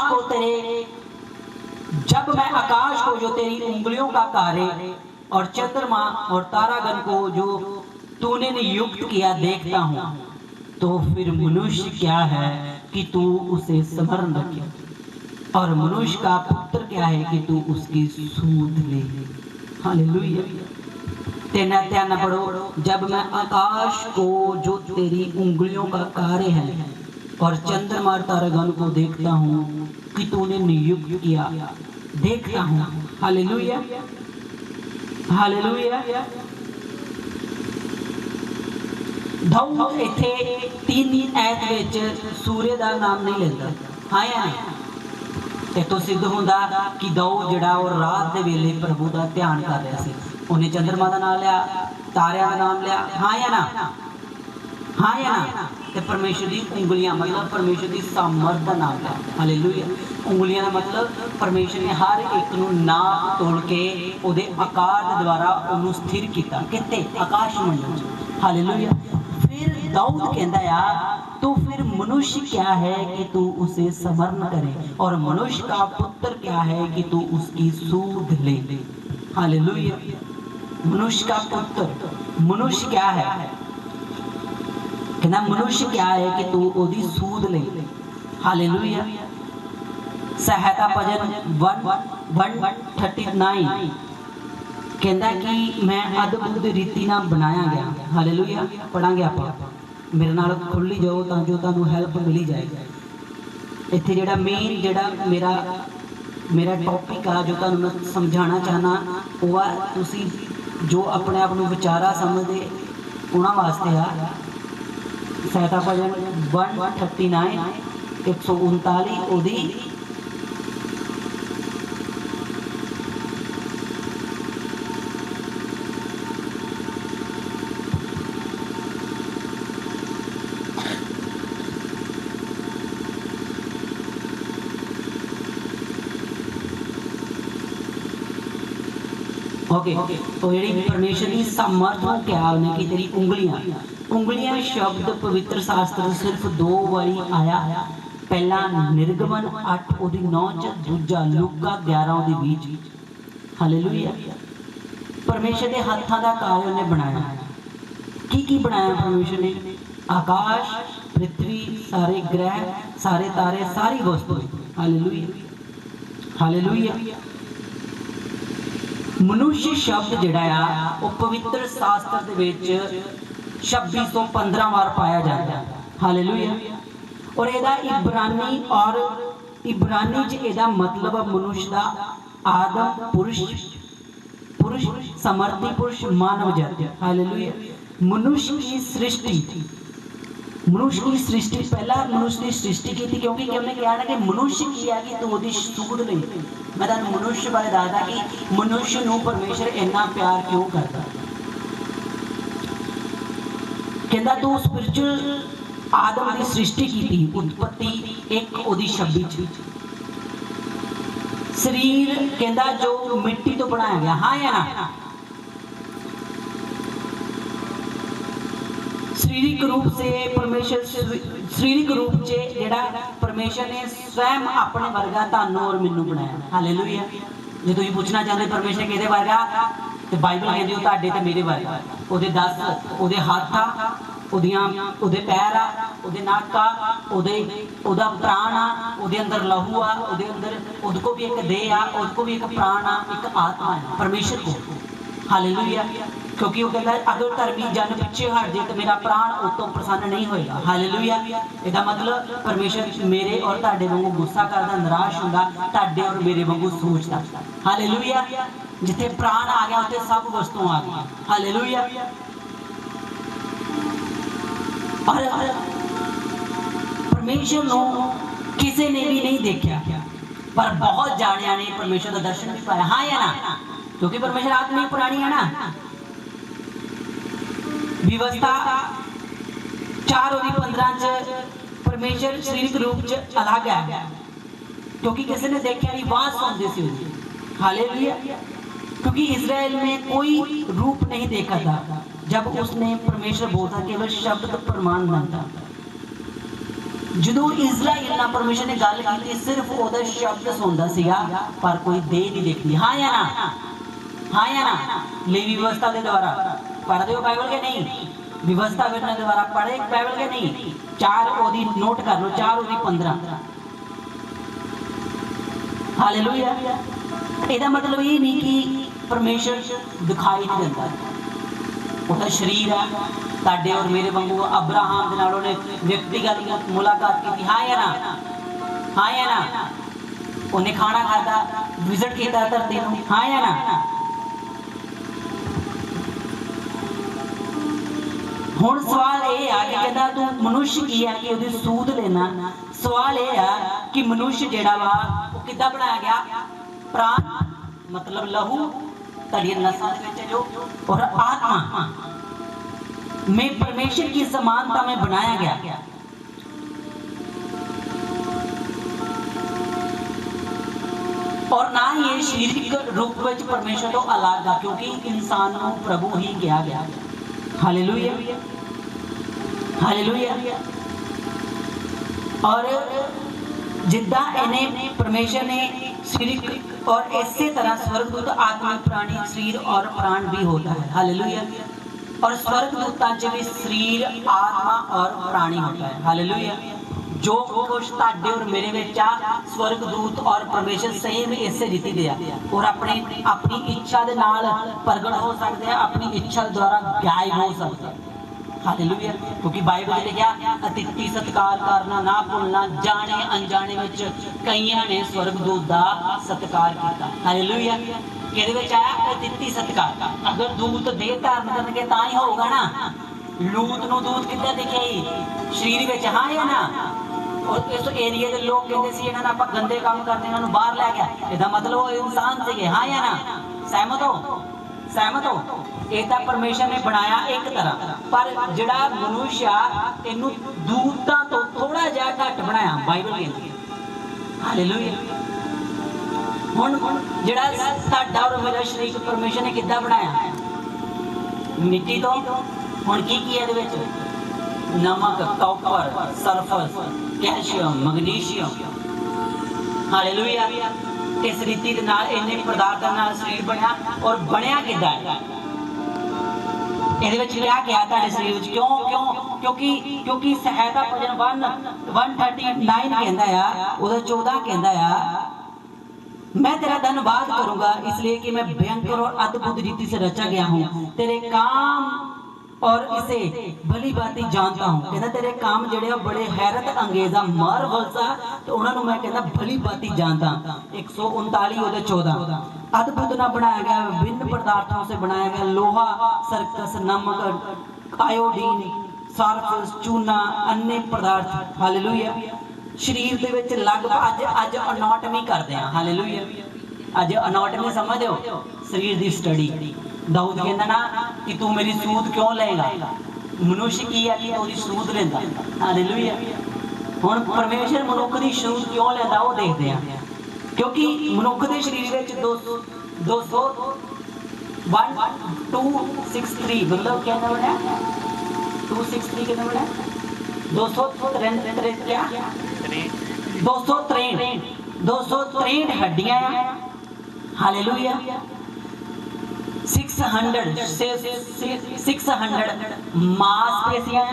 को जो तेरी उंगलियों का कार्य और चंद्रमा और तारागण को जो तूने नियुक्त किया देखता हूँ, तो फिर मनुष्य क्या है कि तू उसे स्मरण रखे, और मनुष्य का पुत्र क्या है कि तू उसकी सूध ले। हालेलुया। तेना ध्यान पढ़ो। जब मैं आकाश को जो तेरी उंगलियों का कार्य है और चंद्रमा और तारागण को देखता हूँ कि तूने नियुक्त किया, देखता हूँ। Hallelujah, hallelujah. दाऊद इथे 3 ऐत विच सूर्य का नाम नहीं लेता। हाँ या नहीं? तो सिद्ध होंदा कि दाऊद जिहड़ा और रात के वेले प्रभु का ध्यान कर रहा सी। उन्हें चंद्रमा का नाम लिया, तारियां का नाम लिया। हाँ या ना? हाँ या ना? ते परमेश्वर की उंगलियां मतलब परमेश्वर की सामर्थ का नाम लिया। हालेलुया। उंगलियां का मतलब परमेश्वर ने हर एक नूं नाप तोल के उहदे आकार दे द्वारा उन्होंने स्थिर किया किते आकाश मंडल च। हालेलुया। फिर दाऊद कहता है, तो फिर मनुष्य क्या है कि तू उसे स्मरण करे, और मनुष्य का पुत्र क्या है कि तू उसकी सूध ले। हालेलुया। मनुष्य का पुत्र, मनुष्य क्या है? कहना मनुष्य क्या है कि तू ओदी सूध ले। हालेलुया। सहायता भजन 139 कहता कि मैं अद्भुत रीति नाल बनाया गया। हालेलुया। पढ़ांगे आप, मेरे नाल खुली जाओ तां जो तुहानू हैल्प मिली जाएगी। इत्थे जिहड़ा मेन जिहड़ा मेरा टॉपिक आ जो तुहानू मैं समझाना चाहना, वो तुसी जो अपने आप नू विचारा समझदे उन्हां वास्ते आ। सहायता भजन 139 139 ओदी ओके। तो जी परमेश्वर की सामर्थ को क्या उन्हें कि तेरी उंगलियां शब्द पवित्र शास्त्र सिर्फ 2 बारी आया। पहला निर्गमन 8:9 दूजा लूका 11:20। हालेलुया। परमेश्वर के हाथों का कार्य उन्हें बनाया। की बनाया परमेश्वर ने? आकाश, पृथ्वी, सारे ग्रह, सारे तारे, सारी वस्तु। Hallelujah, hallelujah. मनुष्य शब्द जिहड़ा आ वो पवित्र शास्त्र दे विच 2615 बार पाया जाता है। हालेलुया। और ਇਹਦਾ इब्रानी च ਇਹਦਾ मतलब मनुष्य ਦਾ आदम पुरुष समर्थी पुरुष मानव जाति। हालेलुया। मनुष्य की सृष्टि पहला मनुष्य की सृष्टि की थी, क्योंकि हमने कहा ना कि मनुष्य की है कि तू ओदी सूद नहीं। मैं तुहानू मनुष्य बारे दसदा कि मनुष्य नू परमेश्वर इन्ना प्यार क्यों करता। कहता तू स्पिरिचुअल आदम की सृष्टि की थी, उत्पत्ति 1:26। शरीर कहता जो मिट्टी तो बनाया गया, हाँ या ना। शारीरिक रूप से परमेश्वर शारीरिक रूप से जेड़ा परमेश्वर ने स्वयं अपने वर्गा तानू और मैनू बनाया। हालेलुया। जे तुसीं पूछना चाहते परमेश्वर किहदे वर्गा, तो बाइबल कहदी ओ तुहाडे ते मेरे वर्गा। ओहदे 10 ओहदे हाथ आ, ओहदे पैर आ, ओहदे नक आ, ओहदा प्राण आ, ओहदे अंदर लहू आ, ओहदे अंदर ओहदे को भी एक देह आ, ओहदे को भी एक प्राण आ, एक आत्मा है परमेश्वर को। हालेलुया। क्योंकि वो कहता है अगर धर्मी जन पिछे हट जाए तो मेरा प्राण उतों प्रसन्न नहीं होएगा। हालेलुया। इसका मतलब परमेश्वर मेरे और तुहाडे वांगू गुस्सा करदा, निराश हुंदा, तुहाडे और मेरे वांगू सोचदा। हालेलुया। जिथे प्राण आ गया उत्थे सब वस्तुएं आ गई। हालेलुया। और परमेश्वर नूं किसी ने भी नहीं देखा, पर बहुत जाणिया ने परमेश्वर का दर्शन भी पाया। हाँ या ना। क्योंकि परमेश्वर आत्मा पुरानी है ना। व्यवस्था 4:15 परमेश्वर शारीरिक रूप च अलग है, क्योंकि किसी ने देखा नहीं, आवाज सुनते सी। हालेलुया। क्योंकि इजराइल में कोई रूप नहीं देखा था जब उसने परमेश्वर बोलता, केवल शब्द प्रमाण बनता। जो इजराइल ना परमेश्वर ने गल की सिर्फ ओदा शब्द सुनता सीगा, पर कोई देह नहीं देखती। हाँ या ना। हाँ या ना। लेवी व्यवस्था के द्वारा पढ़ते हो बाइबल के नहीं, व्यवस्था के द्वारा पढ़े बाइबल के नहीं। 4 ओदी नोट कर लो, 4:15। हालेलुया। इसका मतलब ये नहीं कि परमेश्वर दिखाई नहीं देता, उसका शरीर है। तुहाडे और मेरे वांगू अब्राहम दे नाल उहने व्यक्तिगत मुलाकात की। हाँ या ना। हाँ या ना। उन्हें खाना खाता, विजिट किया धरती नूं। हाँ या ना। हुण सवाल ये आ कि कहता तू मनुष्य की है कि उसकी सूद लेना। सवाल ये है कि मनुष्य जेड़ा वा वो किद्दां बनाया गया। प्राण मतलब लहू, तड़ियां नसां दे विच जो, और आत्मा में परमेश्वर की समानता में बनाया गया। और ना ही ये शारीरिक रूप में परमेश्वर तो अलग है, क्योंकि इंसान को प्रभु ही किया गया। हालेलुया। हालेलुया। और जिद्दां इन्हें परमेश्वर ने शारीरिक और इसी तरह स्वर्गदूत आत्मिक प्राणी शरीर और प्राण भी होता है। हालेलुया। और स्वर्गदूतां च भी शरीर आत्मा और प्राणी होता है। हालेलुया। जो कुछ तुहाडे और मेरे विच आ, स्वर्गदूत और परमेश्वर सेम इसे रीति दिया, और अपनी इच्छा दे नाल प्रगट हो सकते हैं, अपनी इच्छा द्वारा गायब हो सकते हैं। हालेलुया। क्योंकि बाइबल में लिखा अतिथि सत्कार करना ना भूलना, जाने अनजाने विच कईयां ने स्वर्गदूत दा सत्कार किया। हालेलुया। किहदे विच आया अतिथि सत्कार। अगर दूत देह धारण करनगे तां ही होगा ना। लूत नूं दूत किद्दां दिखे शरीर विच। हाँ या ना। और इस एरिया के लोग कहते सी इन्हां आपां गंदे काम करते इन्हां नूं बाहर लै गया। इसदा मतलब वो इंसान सीगे। हाँ या ना। सहमत हो। सहमत हो। इहदा परमेश्वर ने बनाया एक तरह, पर जिहड़ा मनुष्य इहनूं दूतां तो थोड़ा जिहा घट बनाया बाइबल कहदी है। हालेलुया। हुण जिहड़ा साडा और मेरा शरीर परमेश्वर ने किद्दां बनाया, मिट्टी तो। हुण की है इहदे विच? नमक, copper, sulphur, calcium, magnesium. Hallelujah. इस रीति दे नाल इन्ने पदार्थां नाल शरीर बनया। और बनया किद्दां है? इहदे विच क्या किया तुहाडे शरीर विच? क्यों? क्योंकि सहायता भजन 139 कहंदा आ, उहदा 14 कहंदा आ, मैं तेरा धन्यवाद करूंगा इसलिए कि मैं भयंकर और अद्भुत रीति से रचा गया हूं। तेरे काम और इसे भली भांति जानता हूं। कहना तेरे काम जेड़े आ बड़े हैरत अंगेजा मार्वल्स आ ते उन्हां नूं मैं कहना भली भांति जानता। 139 ओदे 14 अद्भुत ना बनाया गया, विभिन्न पदार्थों से बनाया गया, लोहा, सर्कस, नमक, आयोडीन, सल्फर, चूना, अन्य पदार्थ। हालेलुया। शरीर दे विच लगभग अज अनाटमी करदे आ। हालेलुया। अज अनाटमी समझदे हो, शरीर दी स्टडी। दाऊद कहंदा ना कि तू मेरी सूद क्यों लेगा। मनुष्य की है कि ओदी सूद लेंदा। हालेलुया। हुण परमेश्वर मनुख दी सूद क्यों लेंदा वो देखदे आ, क्योंकि मनुख दे शरीर विच 263 मतलब क्या बना 263 कितना बना 263 हड्डियां। हालेलुया। 600 मांसपेशियां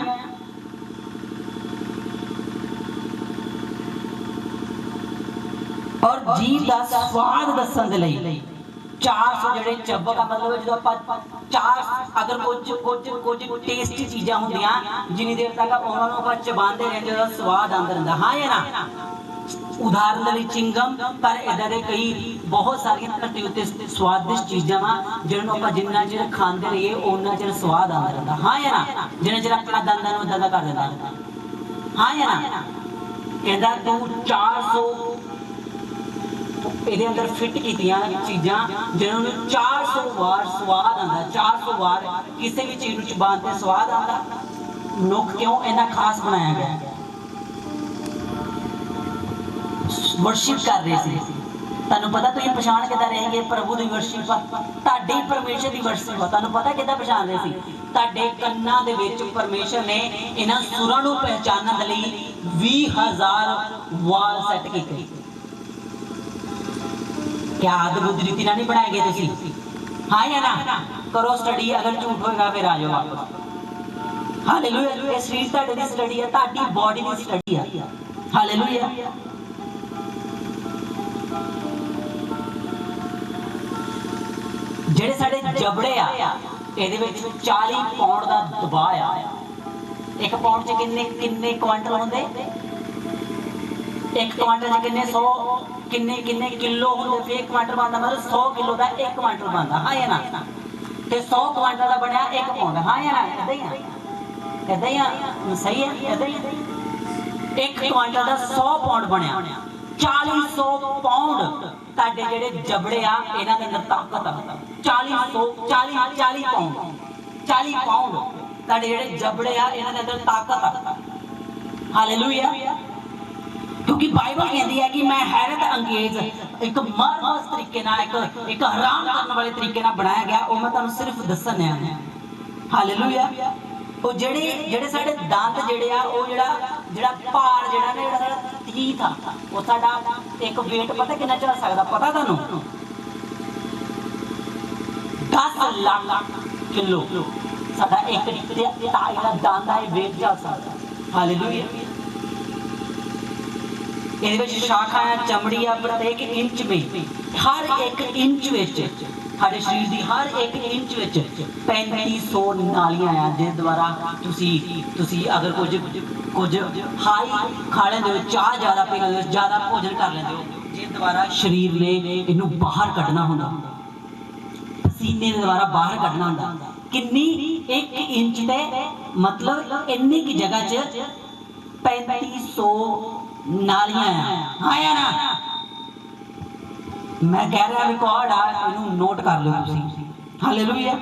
और जीव का स्वाद दसन दे लई 400 जेडे चबक का मतलब जो आप 4 अगर कुछ टेस्टी चीज़ां होंदियां जिन्नी देर तक उन्हां नूं आपां चबांदे रहिंदे ओहदा स्वाद आंदा रहिंदा। हाँ या ना। उदाहरण लई चिंगम, पर इदां दे कई बहुत सारियां धरती उत्ते स्वादिष्ट चीज़ां वा जिन्हां नूं जिन्ना चिर खांदे रहिए उन्ना चिर स्वाद आंदा रहिंदा। हाँ या ना। जिन्ना चिर अपना दंदां नूं दंदा कर दिंदा। हाँ या ना। कहंदा तू 400 ਇਹਦੇ ਅੰਦਰ ਫਿੱਟ ਕੀਤੀਆਂ ਚੀਜ਼ਾਂ ਜਿਹਨਾਂ ਨੂੰ 400 ਵਾਰ ਸਵਾਦ ਆਂਦਾ। 400 ਵਾਰ ਕਿਸੇ ਵੀ ਚੀਜ਼ ਨੂੰ ਚਬਾਉਣ ਤੇ ਸਵਾਦ ਆਂਦਾ। ਮਨੁੱਖ ਕਿਉਂ ਇੰਨਾ ਖਾਸ ਬਣਾਇਆ ਗਿਆ। ਵਰਸ਼ਿਪ ਕਰ ਰਹੇ ਸੀ। ਤੁਹਾਨੂੰ ਪਤਾ ਤੁਸੀਂ ਪਛਾਣ ਕਿੱਦਾਂ ਰਹੇਗੇ ਪ੍ਰਭੂ ਦੀ ਵਰਸ਼ਿਪ ਤੁਹਾਡੇ ਪਰਮੇਸ਼ਰ ਦੀ ਵਰਸ਼ਿਪ ਤੁਹਾਨੂੰ ਪਤਾ ਕਿੱਦਾਂ ਪਛਾਣ ਰਹੇ ਸੀ। ਤੁਹਾਡੇ ਕੰਨਾਂ ਦੇ ਵਿੱਚ ਪਰਮੇਸ਼ਰ ਨੇ ਇਹਨਾਂ ਸੁਰਾਂ ਨੂੰ ਪਹਿਚਾਨਣ ਦੇ ਲਈ 20,000 ਵਾਲ ਸੈੱਟ ਕੀਤੇ। क्या अद्भुत रीति नहीं बनाए गए तुसी। हाँ या ना। करो स्टडी, अगर झूठ होएगा फिर आ जाओ वापस। हालेलुया। ये शरीर ਤੁਹਾਡੇ ਦੀ स्टडी है, ਤੁਹਾਡੀ बॉडी ਦੀ स्टडी है। हालेलुया। ਜਿਹੜੇ ਸਾਡੇ ਜਬੜੇ ਆ ਇਹਦੇ ਵਿੱਚ 40 ਪਾਉਂਡ ਦਾ ਦਬਾਅ ਆ। ਇੱਕ ਪਾਉਂਡ ਚ ਕਿੰਨੇ ਕੁਆਂਟਲ ਹੁੰਦੇ। एक क्वांटल च किन्ने 100 किन्ने किलो होंदे। फिर 1 क्वांटल बनदा मतलब 100 किलो का 1 क्वांटल बनदा। हाँ या ना। ते 100 क्वांटल का बनया 1 पाउंड। हाँ या ना। इदां ही सही है। इदां ही 1 क्वांटल का 100 पाउंड बनया। 4000 पाउंड ਤੁਹਾਡੇ ਜਿਹੜੇ ਜਬੜੇ ਆ ਇਹਨਾਂ ਦੇ ਅੰਦਰ ਤਾਕਤ ਆ। 40 ਪਾਉਂਡ ਤੁਹਾਡੇ ਜਿਹੜੇ ਜਬੜੇ ਆ ਇਹਨਾਂ ਦੇ ਅੰਦਰ ਤਾਕਤ ਆ। हालेलुया। क्योंकि बाइबल कहती है कि मैं हैरत अंगेज एक मार्वलस तरीके ना एक हैरान करने वाले तरीके ना बनाया गया। वो मैं तुहानू सिर्फ दसन है। हालेलुया। वो जेड़े साडे दंद जेड़े आ वो जेड़ा भार जेड़ा ना जेड़ा साडा तीत आ वो साडा एक वेट पता कितना चल सकदा पता तुहानू 10 लाख किलो साडा एक जेड़ा दंद है वेट चल सकदा। हालेलुया। शाखा चमड़ी प्रत्येक इंच में हर एक इंच साढ़े शरीर की हर एक इंच 3500 नालियां आ जिस द्वारा तुसी अगर कुछ हाई खा लेंदे हो, चाह ज़्यादा पी लेंदे हो, ज़्यादा भोजन कर लेंदे हो, जिस द्वारा शरीर ने इनू बाहर कढ़ना होंदा, पसीने के द्वारा बाहर कढ़ना होंदा। किन्नी 1 इंच ते मतलब इन्नी की जगह च 3500 नालियां हैं। हाँ या ना। मैं कह रहा रिकॉर्ड आ इनू नोट कर लो तुसी। हालेलुया।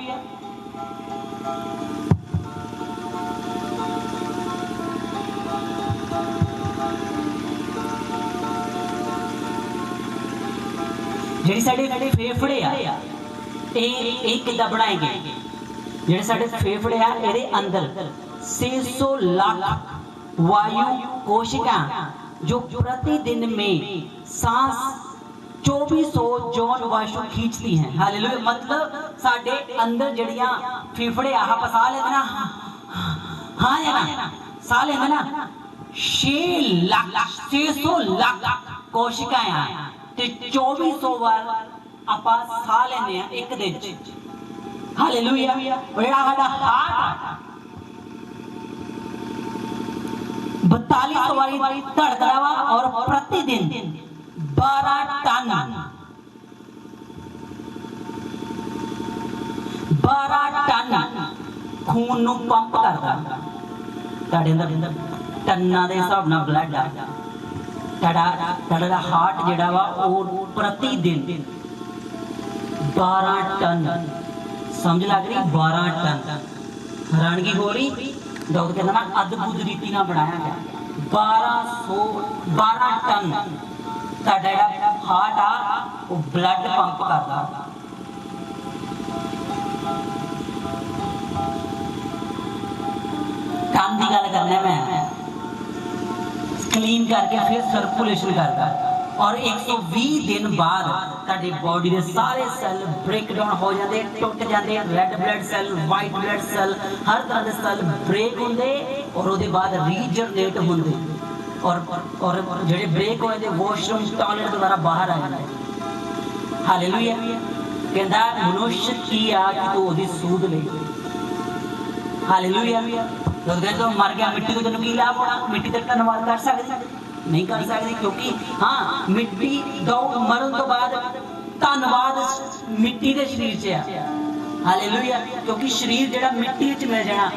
जेडी साडे फेफड़े आ ये किद्दां बनाए गए। जेडे साडे फेफड़े आ इहदे अंदर 600 लाख वायु कोशिका जो प्रतिदिन में सांस 2400 जौन वायु खींचती हैं। हालेलुया। मतलब साडे अंदर जड़ियां फेफड़े आप साह लेंदे ना। हाँ या ना। साह लेंदे ना 600 लाख कोशिकाएं ते 2400 बार आप साह लेंदे हैं एक दिन। हालेलुया। और जेड़ा साडा हार्ट 4500 वारी धड़कदा वा और प्रतिदिन 12 टन 12 टन खून नूं पंप करदा। ਤੁਹਾਡੇ ਅੰਦਰ ਟੰਨਾਂ ਦੇ ਹਿਸਾਬ ਨਾਲ ਬਲੱਡ ਆ। ਤੁਹਾਡਾ ਹਾਰਟ ਜਿਹੜਾ ਵਾ ਉਹ ਪ੍ਰਤੀ ਦਿਨ 12 ਟਨ, ਸਮਝ ਲੱਗ ਰਹੀ 12 ਟਨ। ਹੈਰਾਨਗੀ ਹੋ ਰਹੀ। ਡਾਕਟਰ ਕਹਿੰਦਾ ਨਾ ਅਦਭੁਤ ਰੀਤੀ ਨਾਲ ਬਣਾਇਆ ਗਿਆ। 12 ਟਨ ਤੁਹਾਡਾ ਜਿਹੜਾ ਹਾਰਟ ਆ ਉਹ ਬਲੱਡ ਪੰਪ ਕਰਦਾ। काम की गल करना मैं क्लीन करके फिर सर्कुलेशन करता और 120 दिन बाद ਤੁਹਾਡੀ बॉडी के सारे सैल ब्रेक डाउन हो जाते, टुट जाते। Red blood cell, white blood cell, हर तरह के सैल ब्रेक होंगे और उसके बाद रीजनरेट होंगे और जेडे ब्रेक होए वॉशरूम टॉयलेट द्वारा बाहर आ जाते। हालेलुया। कहता मनुष्य की आ कि तू उसकी सूद ले। हालेलुया। तो मर गया मिट्टी को तेन की लाभ होना? मिट्टी तक धन्यवाद कर सकती नहीं कर सकती, क्योंकि हाँ मिट्टी दौड़ मरण तो बाद धन्यवाद मिट्टी के शरीर से आ। हालेलुया। क्योंकि शरीर जेड़ा मिट्टी च मिल जाना,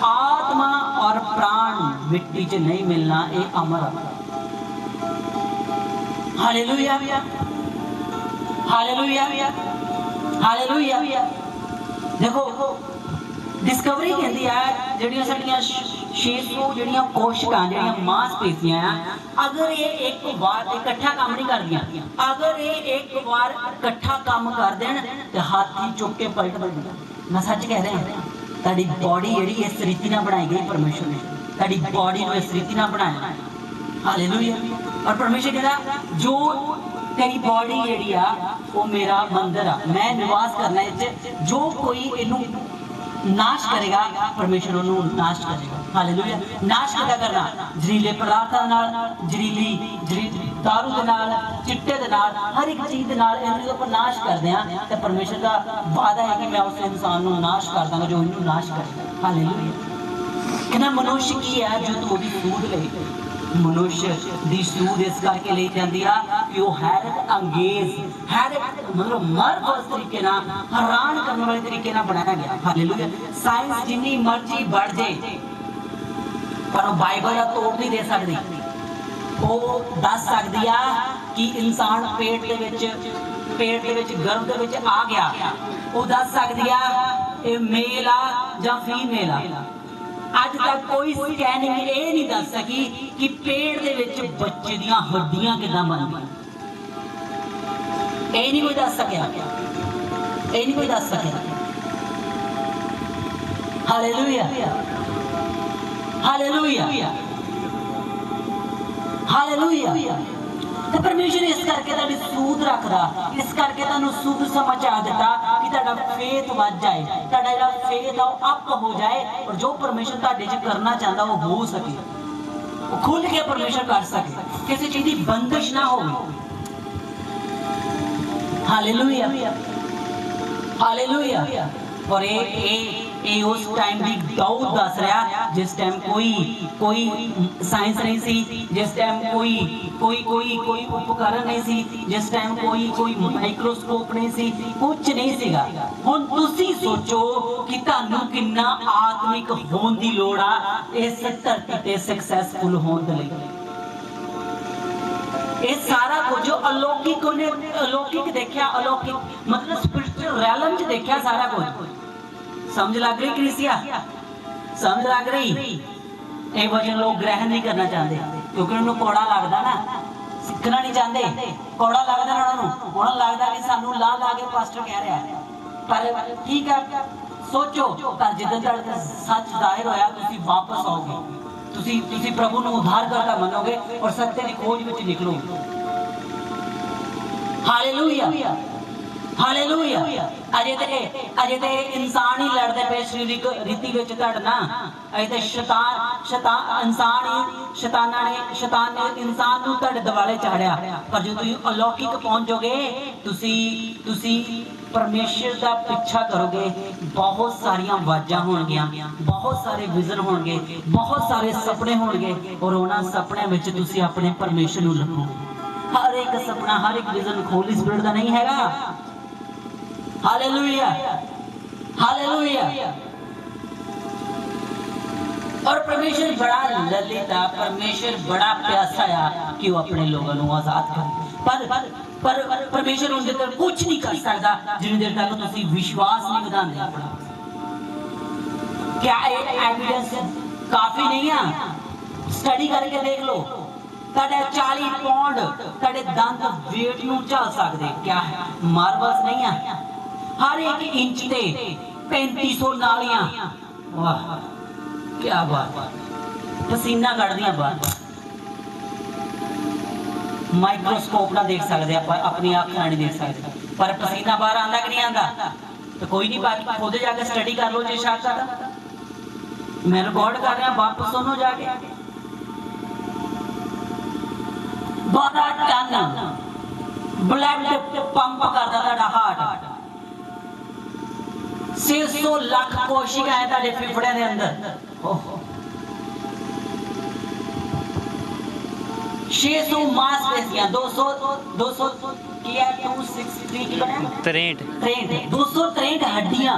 आत्मा और प्राण मिट्टी च नहीं मिलना, ये अमर। हालेलुया। हालेलुया। हालेलुया। देखो डिस्कवरी कहती है ਜਿਹੜੀਆਂ ਸਾਡੀਆਂ 600 ਜਿਹੜੀਆਂ ਕੋਸ਼ਿਕਾਂ ਜਿਹੜੀਆਂ ਮਾਸਪੇਸ਼ੀਆਂ ਆ, ਅਗਰ ਇਹ ਇੱਕ ਵਾਰ ਇਕੱਠਾ ਕੰਮ ਨਹੀਂ ਕਰਦੀਆਂ, ਅਗਰ ਇਹ ਇੱਕ ਵਾਰ ਇਕੱਠਾ ਕੰਮ ਕਰ ਦੇਣ ਤੇ ਹਾਥੀ ਚੁੱਕ ਕੇ ਪਲਟ ਦਿੰਦਾ। ਮੈਂ ਸੱਚ ਕਹਿ ਰਿਹਾ। ਤੁਹਾਡੀ ਬਾਡੀ ਜਿਹੜੀ ਇਸ ਰੀਤੀ ਨਾਲ ਬਣਾਈ ਗਈ ਪਰਮੇਸ਼ਰ ਨੇ, ਤੁਹਾਡੀ ਬਾਡੀ ਨੂੰ ਇਸ ਰੀਤੀ ਨਾਲ ਬਣਾਇਆ। ਹਾਲੇਲੂਇਆ। ਔਰ ਪਰਮੇਸ਼ਰ ਕਹਿੰਦਾ ਜੋ ਤੇਰੀ ਬਾਡੀ ਜਿਹੜੀ ਆ ਉਹ ਮੇਰਾ ਮੰਦਰ ਆ, ਮੈਂ ਨਿਵਾਸ ਕਰਨਾ ਇਹ 'ਚ। ਜੋ ਕੋਈ ਇਹਨੂੰ नाश करेगा परमेश्वर उन्होंने नाश करेगा। हालेलुया। नाश किदा करना? जहरीले पदार्थां नाल, जहरीली दारू दे नाल, चिट्टे दे नाल, हर एक चीज दे नाल इन्हां को नाश करदे आ ते परमेश्वर दा वादा है कि मैं उस इंसान नु नाश कर दांगा जो इन्हू नाश करेगा। हालेलुया। कहना मनुष्य की है जो तू ओदी सूद ले। मनुष्य दी सूद इस करके ले जाती है कि वो हैरत अंगेज, हैरत मतलब मर्द उस तरीके ना हैरान करने वाले तरीके ना बनाया गया। हालेलुया। साइंस जिन्नी मर्जी बढ़ जाए पर बाइबल का तोड़ नहीं दे सकती। वो दस सकती है कि इंसान पेट दे विच गर्भ दे विच आ गया, वो दस सकती है ये मेल आ जां फीमेल आ। अज तक कोई स्कैनिंग ये नहीं दस सकी कि पेट दे विच बच्चे दियां हड्डियां किदां बनदियां, ये नहीं कोई दस सकिया, ये नहीं कोई दस सकिया। हालेलुया। हालेलुया। हालेलुया। तो परमेश्वर इस करके तुहाडी सूद रखदा, इस करके तुहानू शुभ समाचार दिता कि तुहाडा फेथ वध जाए, तुहाडा जिहड़ा फेथ आ अप हो जाए और जो परमेश्वर तुहाडे च करना चाहता वो हो सके, वो खुल के परमेश्वर कर सके, किसी चीज की बंदिश ना हो। हालेलुया। हालेलुया। और ये उस टाइम की दाऊद दस रहा जिस टाइम कोई साइंस नहीं सी, जिस टाइम कोई उपकरण नहीं सी, जिस टाइम कोई माइक्रोस्कोप नहीं सी, कुछ नहीं सीगा। हुण तुसी सोचो कि तुहानू किन्ना आत्मिक होने की लोड़ आ इस धरती ते सक्सैसफुल होने लई। ये सारा कुछ जो अलौकिक उन्हें अलौकिक देखा, अलौकिक मतलब स्पिरिचुअल रैलम च देखा सारा कुछ। समझ लग रही क्रिसिया? समझ लग रही? ये वचन लोग ग्रहण नहीं करना चाहते क्योंकि उन्होंने कौड़ा लगता ना, सीखना नहीं चाहते, कौड़ा लगता उन्होंने लगता कि सानू ला के पास्टर कह रहा है। पर ठीक है, सोचो पर जिद्दन तक सच जाहिर होया तुसी वापस आओगे, तुसी प्रभु ਨੂੰ उद्धारकर्ता मनोगे और सत्य की खोज ਵਿੱਚ निकलोगे। हालेलुया। हालेलुया। अजे ते इंसान ही लड़ते पे सरीरिक रीति विच तुहाडे नाल। अजे ते शैतान ने इंसान नूं तुहाडे दिवाले चाढ़िया। पर जो तुसीं अलौकिक पहुंचोगे, तुसी परमेश्वर का पीछा करोगे, बहुत सारिया आवाज़ां होणगियां, बहुत सारे विजन होणगे, बहुत सारे सपने होणगे, और उन्हां सपनिਆਂ ਵਿੱਚ तुसी अपने परमेश्वर नूं ਲੱਭोगे। हर एक सपना, हर एक विजन होली स्पिरिट का नहीं हैगा। Hallelujah, hallelujah. और परमेश्वर बड़ा ललिता, परमेश्वर बड़ा प्यासा आ कि वो अपने लोगों को आजाद करे। पर परमेश्वर उनके अंदर कुछ नहीं कर सकता जिन्नी देर तक तुसी विश्वास नहीं बढ़ाते अपना। क्या एविडेंस काफी नहीं है? स्टडी करके देख लो। तुहाडे 40 पौंड तुहाडे दंत वेट नूं झल सकदे। क्या है? मार्बल्स नहीं है। हर एक इंच ते 3500 नालियां। वाह क्या बात, पसीना कढ़दियां बाहर। माइक्रोस्कोप ना देख सकते, अपनी अख नहीं देख सकते, पर पसीना बाहर आंदा कि नहीं आंदा? तो कोई नहीं, बाकी खुद जाके स्टडी कर लो। जे शायद मैं रिकॉर्ड कर रहा, वापस सुनो जाके। 12 टन ब्लड पंप करता तुहाडा हार्ट। 600 लाख कोशिकाएं तुहाडे फेफड़े दे अंदर। 600 मांसपेशियां, 200 की है 263 की बना 263 हड्डियां।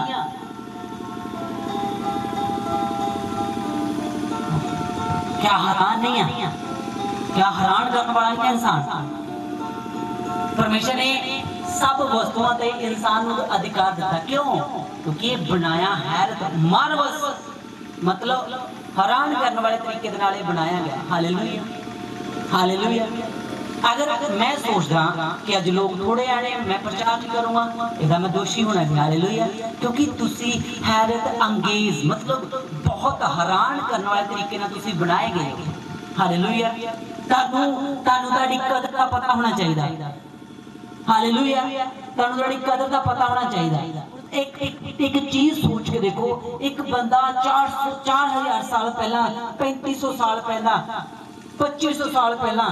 क्या हैरान नहीं है? क्या हैरान करने वाला है इंसान? परमेश्वर ने सब वस्तुओं ते इंसान को अधिकार दिता। क्यों? क्योंकि ये बनाया है मार्वलस, मतलब हैरान करने वाले तरीके दे नाल बनाया गया। Hallelujah, hallelujah. अगर मैं सोचदा कि अज लोग थोड़े आने, मैं प्रचार नहीं करूंगा, इहदा मैं दोषी होना है। हालेलुया। क्योंकि तुसी हैरत अंगेज, मतलब बहुत हैरान करने वाले तरीके नाल तुसी बनाए गए हो। हालेलुया। तानू तुहाडी कदर का पता होना चाहिए। हालेलुया। तानू तुहाडी कदर का पता होना चाहिए। एक चीज सोच के देखो, एक बंदा 4000 साल पहला, 3500 साल पहला, 2500 साल पहला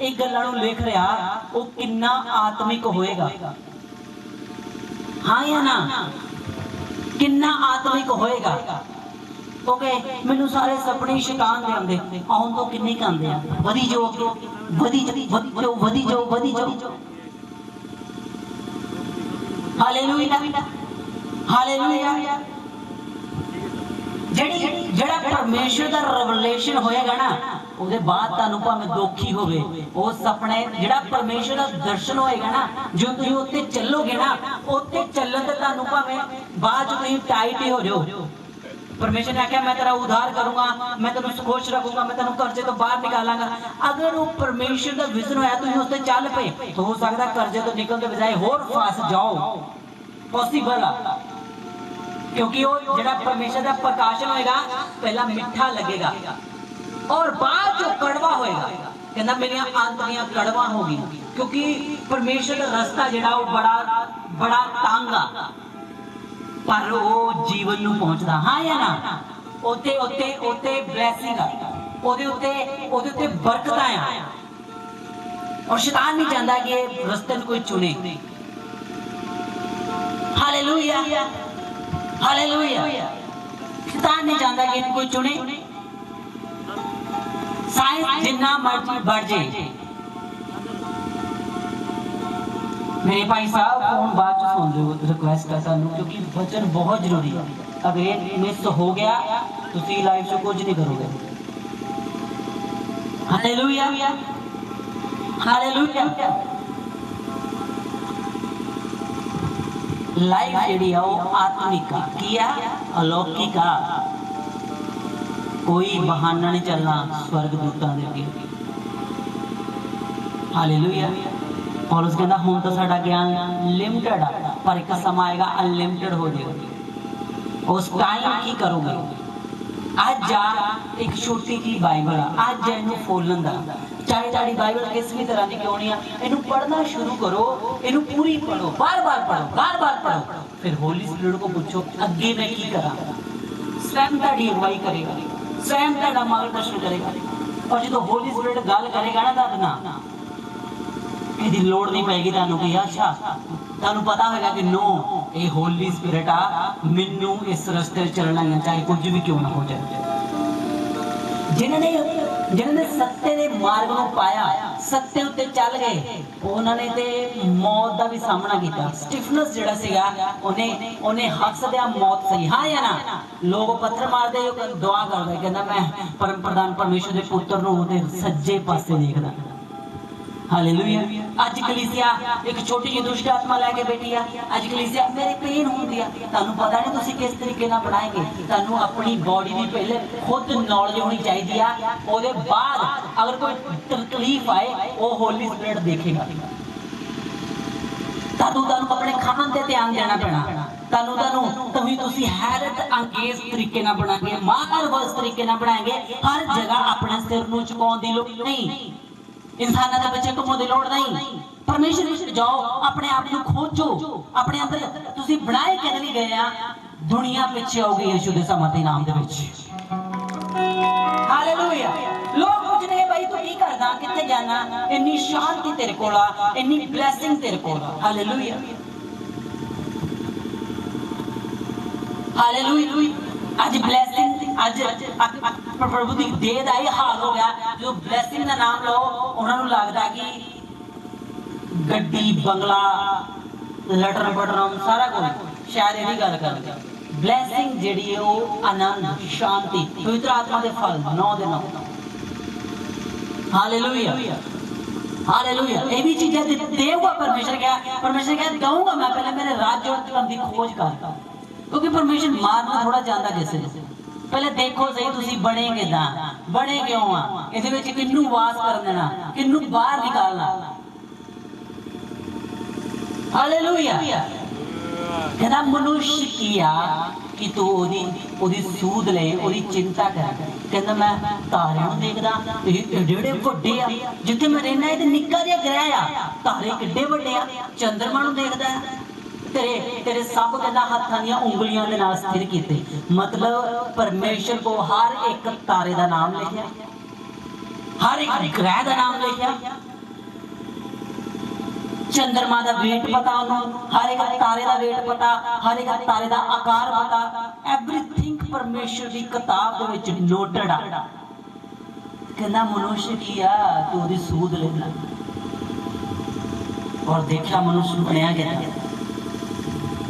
एक गल्लां नूं लिख रहा, वो कितना आत्मिक होएगा? हाँ या ना? कितना आत्मिक होएगा? ओके, मैनू सारे सपने शैतान दे आंदे, आउण तो किन्ने क आंदे आ। वधी जाओ, वधी जाओ। Hallelujah, hallelujah. जेड़ा परमेश्वर दा रेवलेशन होएगा ना, ਉਹਦੇ ਬਾਅਦ ਤੁਹਾਨੂੰ ਭਾਵੇਂ ਦੁੱਖ ਹੀ ਹੋਵੇ, ਉਹ ਸੁਪਨੇ ਜਿਹੜਾ ਪਰਮੇਸ਼ਰ ਦਾ ਦਰਸ਼ਨ ਹੋਏਗਾ ਨਾ, ਜੋ ਤੁਸੀਂ ਉੱਤੇ ਚੱਲੋਗੇ ਨਾ, ਉੱਤੇ ਚੱਲਣ ਤੇ ਤੁਹਾਨੂੰ ਭਾਵੇਂ ਬਾਅਦ ਚ ਤੁਸੀਂ ਟਾਈਟ ਹੀ ਹੋ ਜਾਓ। परमेश्वर ने आख्या मैं तेरा उद्धार करूंगा, मैं तेन खुश रखूंगा, मैं तेन कर्जे तो बाहर निकालांगा। अगर वो परमेश्वर का विजन होया तुम उससे चल पे, तो हो सकता कर्जे तो निकलने बजाय होर फस जाओ। पॉसिबल है, क्योंकि वो जेड़ा परमेश्वर का प्रकाशन होएगा पहला मीठा लगेगा और बाद जो कड़वा होएगा, कहना मेरी आंतरियां कड़वा होगी, क्योंकि परमेश्वर का रास्ता जेड़ा वो बड़ा तंग आ, पर वो जीवन नूं पहुंचदा। हाँ या ना? ओते ब्लैसिंग आ, ओदे उत्ते बरकतां आ, और शैतान नहीं चाहता कि रास्ते कोई चुने। Hallelujah, hallelujah. शैतान नहीं चाहता कि कोई चुने। साइंस जिन्ना मर्जी बढ़ जाए, मेरे भाई साहब फोन बाद च सुन लो, रिक्वेस्ट है सानू, क्योंकि वचन बहुत जरूरी है। अगर ये मिस हो गया तो लाइफ से कुछ नहीं करोगे। Hallelujah, hallelujah. लाइफ जेडी है वो आत्मिक किया, अलौकिक, कोई बहाना नहीं चलना स्वर्गदूतां दे अगे। हालेलुया। पौलुस कहता हुण तो साडा ज्ञान लिमिटेड है, पर एक समा आएगा अनलिमिटेड हो जाएगा। उस टाइम की करोगे? आज जा एक छोटी जी बाइबल आ, आज इनू खोलन दा चाहे ताड़ी बाइबल किसी भी तरह की क्यों नहीं है, इनू पढ़ना शुरू करो, इनू पूरी पढ़ो, बार बार पढ़ो, फिर होली स्पिरिट को पूछो अगे मैं की करा, स्वयं ताड़ी अगवाई करेगा, स्वयं ताड़ा मार्गदर्शन करेगा। और जो होली स्पिरिट गल करेगा ना तद ना ਇਹਦੀ ਲੋੜ ਨਹੀਂ ਪੈਗੀ ਤੁਹਾਨੂੰ ਕਿ ਅੱਛਾ ਤੁਹਾਨੂੰ ਪਤਾ ਹੋਵੇਗਾ ਕਿ नो ਇਹ ਹੋਲੀ ਸਪਿਰਿਟ ਆ ਮੈਨੂੰ ਇਸ ਰਸਤੇ ਚੱਲਣਾ ਹੈ ਚਾਹੇ ਕੁਝ ਵੀ ਕਿਉਂ ਨਾ ਹੋ ਜਾਏ। ਜਿਨ੍ਹਾਂ ਨੇ ਸੱਤੇ ਦੇ ਮਾਰਗ ਨੂੰ ਪਾਇਆ, ਸੱਤੇ ਉੱਤੇ ਚੱਲ ਗਏ, ਉਹਨਾਂ ਨੇ ਤੇ ਮੌਤ ਦਾ ਵੀ ਸਾਹਮਣਾ ਕੀਤਾ। ਸਟੀਫਨਸ ਜਿਹੜਾ ਸੀਗਾ ਉਹਨੇ ਹੱਸਦਿਆਂ ਮੌਤ ਸਹੀ, ਹਾਂ ਜਾਂ ਨਾ। ਲੋਕ ਪੱਥਰ ਮਾਰਦੇ, ਉਹ ਦੁਆ ਕਰਦੇ, ਕਹਿੰਦਾ ਮੈਂ ਪਰਮ ਪ੍ਰਧਾਨ ਪਰਮੇਸ਼ਰ ਦੇ ਪੁੱਤਰ ਨੂੰ ਉਹਦੇ ਸੱਜੇ ਪਾਸੇ ਦੇਖਦਾ। हालेलुया। ਅੱਜ ਕਲੀਸਿਆ ਇੱਕ ਛੋਟੀ ਜਿਹੀ ਦੁਸ਼ਟ ਆਤਮਾ ਲੈ ਕੇ ਬੈਠੀ ਆ। ਅੱਜ ਕਲੀਸਿਆ ਮੇਰੇ ਪੇਨ ਹੁੰਦੀ ਆ, ਤੁਹਾਨੂੰ ਪਤਾ ਨਹੀਂ ਤੁਸੀਂ ਕਿਸ ਤਰੀਕੇ ਨਾਲ ਬਣਾਏਗੇ। ਤੁਹਾਨੂੰ ਆਪਣੀ ਬਾਡੀ ਦੀ ਪਹਿਲੇ ਖੁਦ ਨੌਲੇਜ ਹੋਣੀ ਚਾਹੀਦੀ ਆ, ਉਹਦੇ ਬਾਅਦ ਅਗਰ ਕੋਈ ਤਕਲੀਫ ਆਏ ਉਹ ਹੋਲੀ ਸਪਿਰਿਟ ਦੇਖੇਗਾ। ਤੁਹਾਨੂੰ ਆਪਣੇ ਖਾਣ ਤੇ ਧਿਆਨ ਦੇਣਾ ਪੈਣਾ। ਤੁਸੀਂ ਹੈਰਤ ਅੰਗੇਜ਼ ਤਰੀਕੇ ਨਾਲ ਬਣਾਗੇ, ਮਾਰਵਸ ਤਰੀਕੇ ਨਾਲ ਬਣਾਏਗੇ। ਹਰ ਜਗ੍ਹਾ ਆਪਣੇ ਸਿਰ ਨੂੰ ਝੁਕਾਉਣ ਦੀ ਲੋੜ ਨਹੀਂ, इंसाना के बच्चे घूमने की लोड़ नहीं। परमेश्वर विच जाओ, अपने आप को खोजो, अपने अंदर तुसी बनाए किहदे लई गए आ, दुनिया पीछे आओगी यीशु दे सामर्थी नाम दे विच। हालेलुया। लोग पूछने भाई तू की करदा, किथे जाना, इन्नी शांति तेरे कोल आ, इन्नी ब्लेसिंग तेरे कोल आ। Hallelujah, hallelujah. आज ब्लेसिंग, आज प्रभु की देह का यह हाल हो गया, जो ब्लेसिंग का नाम लो उन्होंने लगता कि गड्डी बंगला लटन पटन सारा कुछ शायद यही गल कर। ब्लेसिंग जिहड़ी है वो आनंद, शांति, पवित्र आत्मा के फल 9 दे 9। Hallelujah, hallelujah. ये भी चीजें देगा परमेश्वर क्या दूंगा मैं, पहले मेरे राज्य की खोज कर, क्योंकि परमेश्वर मारना थोड़ा जानता किसे। पहले देखो सही तुसी बने किदा, बने क्यों आ, इहदे विच किन्नू वास कर देना, किन्नू बाहर निकालना। हालेलुया। कहना मनुष्य किया कि तू ओदी सूद ले, ओदी चिंता कर। कहना मैं तारियां नूं देखदा, एडे वड्डे आ, जिथे मैं रहना इह ते निक्का जिहा ग्रह आ, तारे किड्डे वड्डे आ। चंद्रमा नूं देखदा, तेरे सब कहना हाथां दी उंगलियां दे नाल स्थिर कीते। मतलब परमेश्वर को हर एक तारे का नाम लिखिया, हर एक ग्रह का नाम लिखिया, चंद्रमा का वेट पता उन्होंने, हर एक तारे का वेट पता, हर एक तारे का आकार पता, एवरीथिंग परमेश्वर की किताब दे विच नोटेड आ। कहना मनुष्य की आ तू ओदी सूद लेना। और देखा मनुष्य नूं बनया गया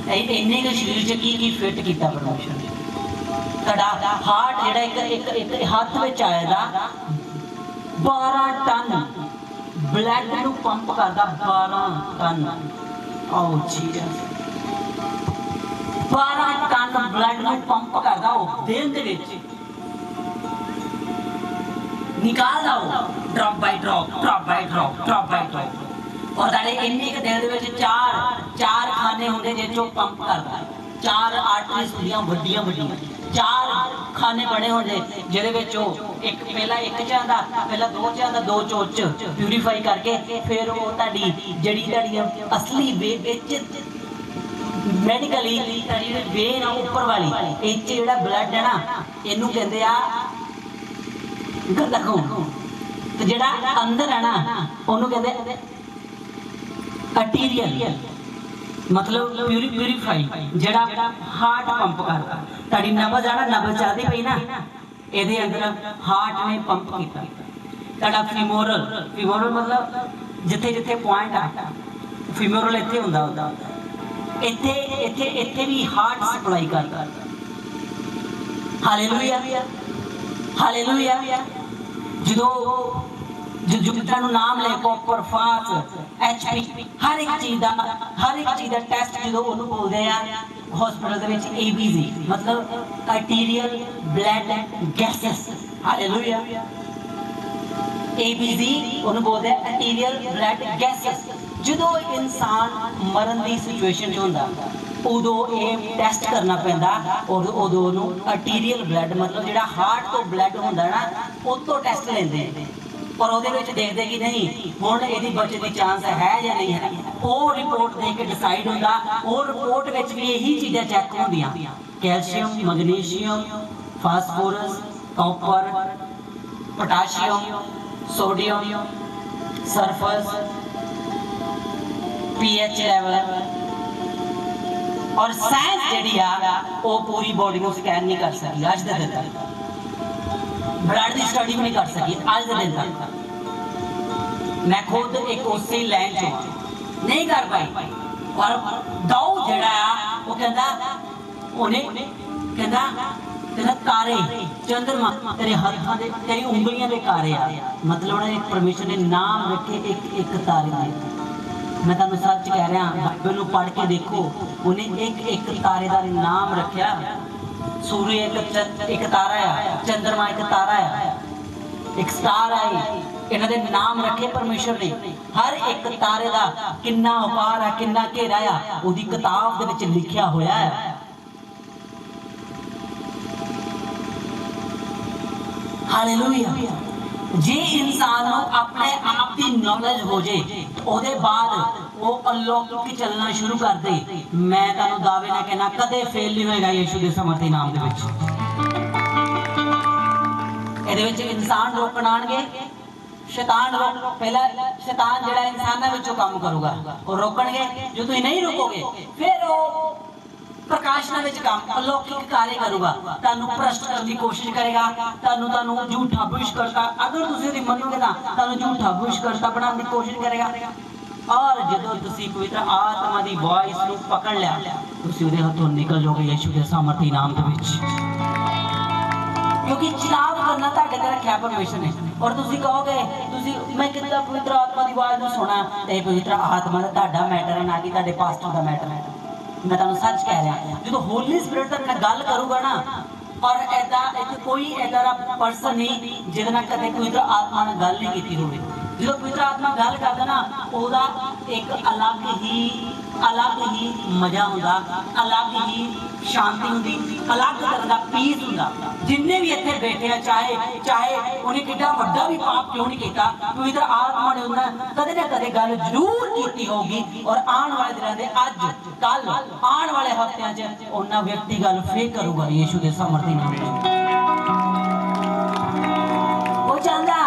इन्ने के शरीर च की फिट किया परमेश्वर ने। तड़ा हार्ट जिहड़ा एक हाथ में आएगा 12 टन ब्लड नूं पंप करदा, 12 टन। आओ जीसस, 12 टन ब्लड नूं पंप करदा ओ दिल दे विच, निकाल आओ drop by drop, drop by drop, drop by drop. और ताड़े इन्ने के दिल दे विच चार खाने होंदे जिहचों पंप करदा, 4 आर्टरीज हुंदियां वड्डियां वड्डियां, 4 खाने बने होंदे जिहदे विच एक पहला एक च आंदा, पहला 2 च आंदा, 2 चोच प्यूरीफाई करके फिर वो ताड़ी जड़ी असली विच मेडिकली ताड़ी वेन ऊपर वाली इच जिहड़ा ब्लड है ना, इनू कहंदे आ गंदा खून। ते जिहड़ा अंदर है ना ओनू कहंदे आर्टीरियल, मतलब प्यूरीफाई, जिहड़ा हार्ट पंप करता। ताड़ी नबज आना नबज चलदी पई ना, ਇਹਦੇ ਅੰਦਰ ਹਾਰਟ ਨੇ ਪੰਪ ਕੀਤਾ। ਤੁਹਾਡਾ ਫੀਮੋਰਲ मतलब ਜਿੱਥੇ ਜਿੱਥੇ ਪੁਆਇੰਟ ਆ, ਫੀਮੋਰਲ ਇੱਥੇ ਹੁੰਦਾ ਇੱਥੇ ਵੀ ਹਾਰਟ ਸਪਲਾਈ ਕਰਦਾ। Hallelujah, hallelujah. ਜਦੋਂ ਤੁਹਾਨੂੰ ਨਾਮ ਲੈ ਕਾਪਰ, ਫਾਸ, HP, ਹਰ ਇੱਕ ਚੀਜ਼ ਦਾ ਟੈਸਟ ਜਦੋਂ ਉਹਨੂੰ ਬੋਲਦੇ ਆ हॉस्पिटल ਦੇ ਵਿੱਚ ABG, मतलब arterial blood gases. Hallelujah. ABG ਉਹਨੂੰ ਬੋਲਦੇ ਆ आर्टीरियल ब्लड गैसेस। ਜਦੋਂ ਇਨਸਾਨ ਮਰਨ ਦੀ ਸਿਚੁਏਸ਼ਨ 'ਚ ਹੁੰਦਾ ਉਦੋਂ ਇਹ ਟੈਸਟ ਕਰਨਾ ਪੈਂਦਾ, ਔਰ ਉਦੋਂ ਉਹਨੂੰ ਆਰਟੀਰੀਅਲ ਬਲੱਡ, मतलब ਜਿਹੜਾ ਹਾਰਟ ਤੋਂ ਬਲੱਡ ਹੁੰਦਾ ਨਾ ਉਹ ਤੋਂ ਟੈਸਟ ਲੈਂਦੇ। पर ਉਹਦੇ ਵਿੱਚ ਦੇਖਦੇ ਕਿ ਨਹੀਂ ਹੁਣ ਇਹਦੀ ਬਚਤ ਦੀ ਚਾਂਸ ਹੈ ਜਾਂ ਨਹੀਂ ਹੈ। ਉਹ ਰਿਪੋਰਟ ਦੇਖ ਕੇ ਡਿਸਾਈਡ ਹੁੰਦਾ। ਉਹ ਰਿਪੋਰਟ ਵਿੱਚ ਵੀ ਇਹੀ ਚੀਜ਼ਾਂ ਚੈੱਕ ਹੁੰਦੀਆਂ, calcium, magnesium, phosphorus, copper, potassium, sodium, sulphur, pH level और साइंस जी वो पूरी बॉडी को स्कैन नहीं कर सकी अज के दिन तक, ब्लड की स्टडी भी नहीं कर सकी अज के दिन तक। मैं खुद एक उसी लाइन चो नहीं कर पाई, पर दाऊ जड़ा वो कहता उन्हें कहता तारे चंद्रमा तेरे हाथों दे तेरी उंगलियां दे तारे आ, मतलब उन्हें परमेश्वर ने नाम रखे एक एक तारे दे। मैं तुहानू सच कह रहा बाइबल नू पढ़ के देखो, उन्हें एक एक तारे का नाम रखा। सूर्य एक तारा है, चंद्रमा एक तारा है, एक स्टार है, इन्हां दे नाम रखे परमेश्वर ने। हर एक तारे का कितना आकार है, कितना घेरा है, उहदी किताब दे विच लिखिया होया है। हालेलुया। जे इंसान अपने आप की नॉलेज हो जाए तो ओदे बाद वो अलौकिक चलना शुरू कर दे, मैं तुहानू दावे ना कहना कदे फेल नहीं होएगा यीशु के समर्थी नाम दे विच। इहदे विच इंसान रोकण आणगे, शैतान रोक पहला शैतान जिहड़ा इंसानां विचों काम करूगा वो रोकणगे। जो तुसीं नहीं रोकोगे फिर वो प्रकाशना विच काम अलौकिक कार्य करूगा, तुहानू भ्रष्ट करने की कोशिश करेगा, तुहानू झूठा आविष्कर्ता, अगर तुसीं उहदी मनोगे ना तुहानू झूठा आविष्कर्ता बनाने की कोशिश करेगा। और जदों तुसीं पवित्र आत्मा की वॉइस नू पकड़ लिया तुसीं उहदे हथों निकल जाओगे यीशु के सामर्थी नाम दे विच, क्योंकि चुनाव करना तुहाडे ते रखिया परमेश्वर ने। और तुसीं कहोगे तुसीं मैं कितना पवित्र आत्मा की आवाज़ नू सुना, ते पवित्र आत्मा दा तुहाडा मैटर है ना कि तुहाडे पास्टर दा मैटर है। मैं तुहानू सच कह रहा, जो होली स्पिरिट तुहाडे नाल गल करूगा ना, और ऐदा कोई ऐदा दा पर्सन नहीं जिहदे नाल कदे पवित्र आत्मा ने गल नहीं कीती होवे। जो पवित्र आत्मा गल करदा ना ओहदा एक अलग ही मजा हुंदा, अलग ही शांति हुंदी, अलग तरह दा पीस हुंदा। जिन्ने भी इत्थे बैठे हैं, चाहे उन्हें कितना वड्डा भी पाप क्यों नहीं किया, पवित्र आत्मा ने उन्हें कदे ना कदे गल जरूर कीती होगी। और आने वाले दिनों दे अज कल आने वाले हफ्तियां च उन्हें व्यक्ति गल फिर करूगा यीशु के सामर्थी नाम च। वो चाहता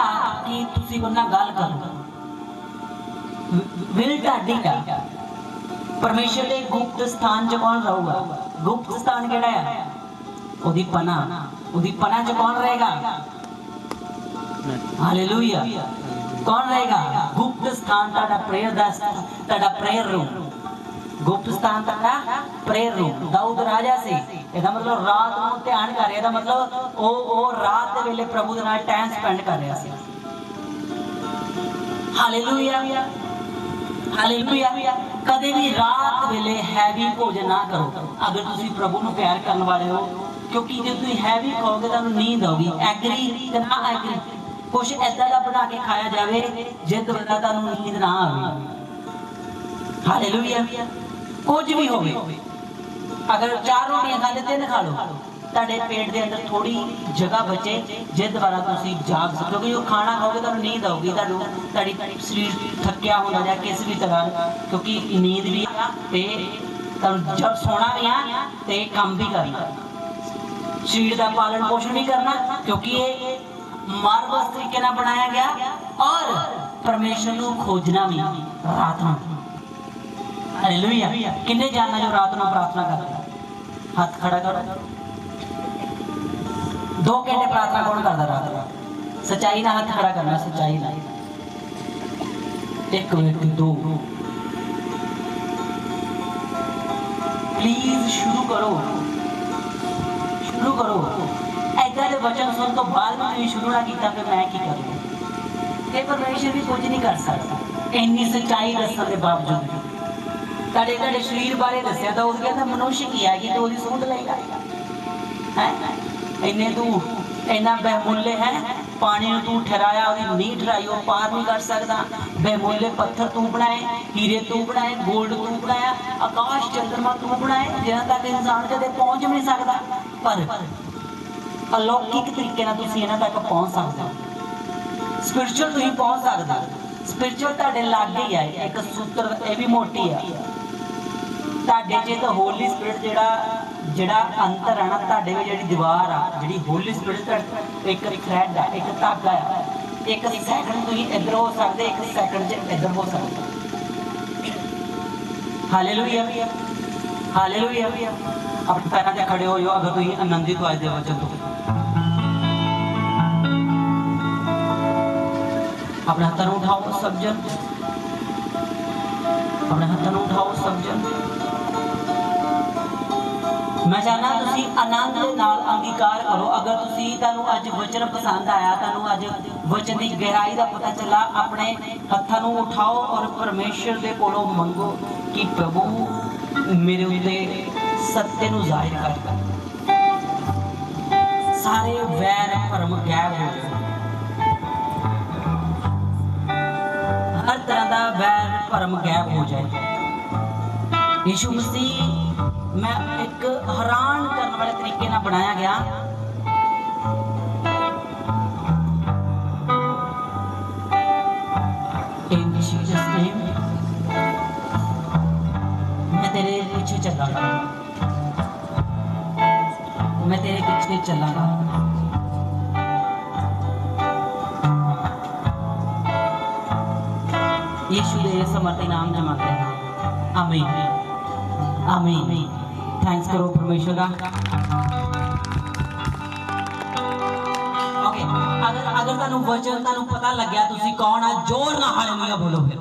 कि तुसीं उन्हें गल करो, विल तुहाडी है। परमेश्वर के गुप्त स्थान च कौन रहूगा? गुप्त स्थान केड़ा है? ओदी पना च कौन रहेगा? हालेलुया। कौन रहेगा? गुप्त स्थान तुहाडा प्रेयर रूम, गुप्त स्थान तुहाडा प्रेयर रूम। दाऊद राजा से ਇਹਦਾ मतलब रात ਨੂੰ ध्यान कर रहा, मतलब ਉਹ रात ਦੇ ਵੇਲੇ प्रभु ਦੇ ਨਾਲ टाइम स्पेंड कर रहा ਸੀ। Hallelujah, hallelujah. कदे भी रात वेले हैवी भोजन ना करो अगर तुसी प्रभु नूं प्यार करने वाले हो, क्योंकि जो तुम हैवी खाओगे तो नींद आएगी। एग्री ना एग्री, कुछ ऐसा का बना के खाया जाए जिस बंदा तुहानूं नींद ना आवे। हालेलुया। कुछ भी होवे, अगर 4 रोटियां खाते 3 खा लो, तुहाडे पेट के अंदर थोड़ी जगह बचे जिस द्वारा तुसी जाग सको, क्योंकि जो खाना खाओगे तो नींद आऊगी, तुहाडी शरीर थकिया होगा या किसी भी तरह, क्योंकि नींद भी ते जब सोना भी आ ते काम भी करना, शरीर का पालन पोषण भी करना, क्योंकि ये मार्वस तरीके नाल बनाया गया। और परमेश्वर को खोजना भी रात में। हालेलुया। किन्ने जानना जो रात में प्रार्थना करता? हाथ खड़ा करो। 2 घंटे प्रार्थना कौन करता रात में? सच्चाई ना हाथ खड़ा करना, सच्चाई ना। 1 व्यक्ति 2 प्लीज शुरू करो। ऐसा के वचन सुन तो बाद में शुरू ना किया फिर मैं की करूँ? ये परमेश्वर भी कुछ नहीं कर सकता इन्नी सच्चाई दसण के बावजूद। तुहाडे शरीर बारे दस्या तो उस कहता मनुष्य की है कि तो उसकी सूंध लेगा है। इन्ने तू इन्ना बेमुल्ले है, पानी तू ठहराया नहीं ठहराई वो पार नहीं कर सकता। बेमुल्ले पत्थर तू बनाए, हीरे तू बनाए, गोल्ड तू बनाया, आकाश चंद्रमा तू बनाए, जिन्हां तक इंसान कदे पहुंच भी नहीं सकता, पर अलौकिक तरीके नाल तुसीं इन्हां तक पहुंच सकदे हो। स्पिरिचुअल तुसीं पहुंच सकदे स्पिरिचुअल तुहाडे लागे ही है एक सूत्र ये भी मोटी है तुहाडे च तो होली स्पिरिट जेड़ा अंतर है ना तुहाडे विच जेड़ी दीवार आ जेड़ी होली स्पिरिट एक थ्रेड है एक धागा है एक सैकंड तुसीं इधर हो सकदे एक सैकंड च इधर हो सकदे हालेलुया हालेलुया अपने पैरों से खड़े हो जाओ अगर तुसीं आनंदित हो आज दे वचन तो अपने हाथों उठाओ सब जन अपने हाथों उठाओ सब जन मैं चाहना तुसी आनंद दे नाल अंगीकार करो अगर तुसी तानू अज वचन पसंद आया तानू अज वचन की गहराई का पता चला अपने हाथों उठाओ और परमेश्वर दे कोलों मंगो कि प्रभु मेरे उत्ते सत्य नू जाहिर कर सारे वैर भरम गायब हो जाए हर तरह का वैर भरम गायब हो जाए यीशु मसीह मैं एक हैरान करने वाले तरीके ना बनाया गया इन जीसस नेम मैं तेरे पीछे चलांगा मैं तेरे पीछे चलांगा यीशु के समर्थी नाम में मांगते हैं आमीन आमीन थैंक्स करो परमेश्वर का ओके अगर तानू वचन तानू पता लग गया तुसी कौन आ जोर ना हालेलुया बोलो फिर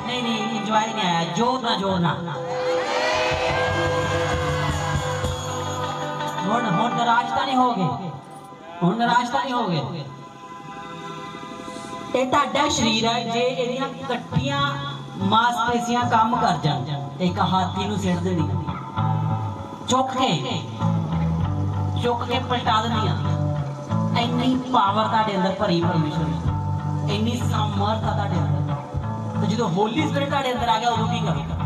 नहीं एंजॉय नहीं आया जोर ना हुन नाराज नहीं होगे ये तुहाडा शरीर है जे एदियां कट्ठियां मांसपेशियां काम कर जान एक हाथी नूं सिट देनी चुक के पलटा देनियां इन्नी पावर तुहाडे अंदर भरी परमेश्वर इन्नी सामर्थ है तुहाडे अंदर तो जो होली स्पिरिट तुहाडे अंदर आ गया उदों की करोगे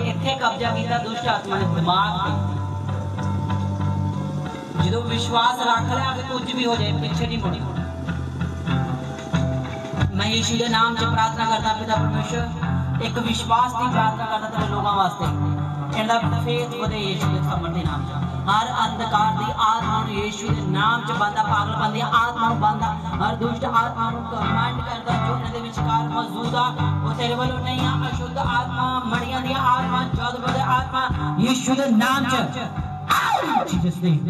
इत्थे कब्जा किया दुष्ट आत्मा ने दिमाग पे जो विश्वास रख लिया कि कुछ भी हो जाए पीछे नहीं मुड़ी मैं यीशु के नाम से प्रार्थना करता पिता परमेश्वर एक विश्वास की प्रार्थना करता तेरे लोगों वास्ते इनका फेथ बढ़े यीशु के सामर्थ्य नाम से हर अंधकार की आत्मा यीशु के नाम से बंदा पागलपन की आत्मा बंदा हर दुष्ट आत्मा कमांड करता जो इनके विचकार मौजूद आ वो तेरे वालों नहीं आ अशुद्ध आत्मा मड़ियां दी आत्मा जादू दी आत्मा यीशु के नाम से जीसस नेम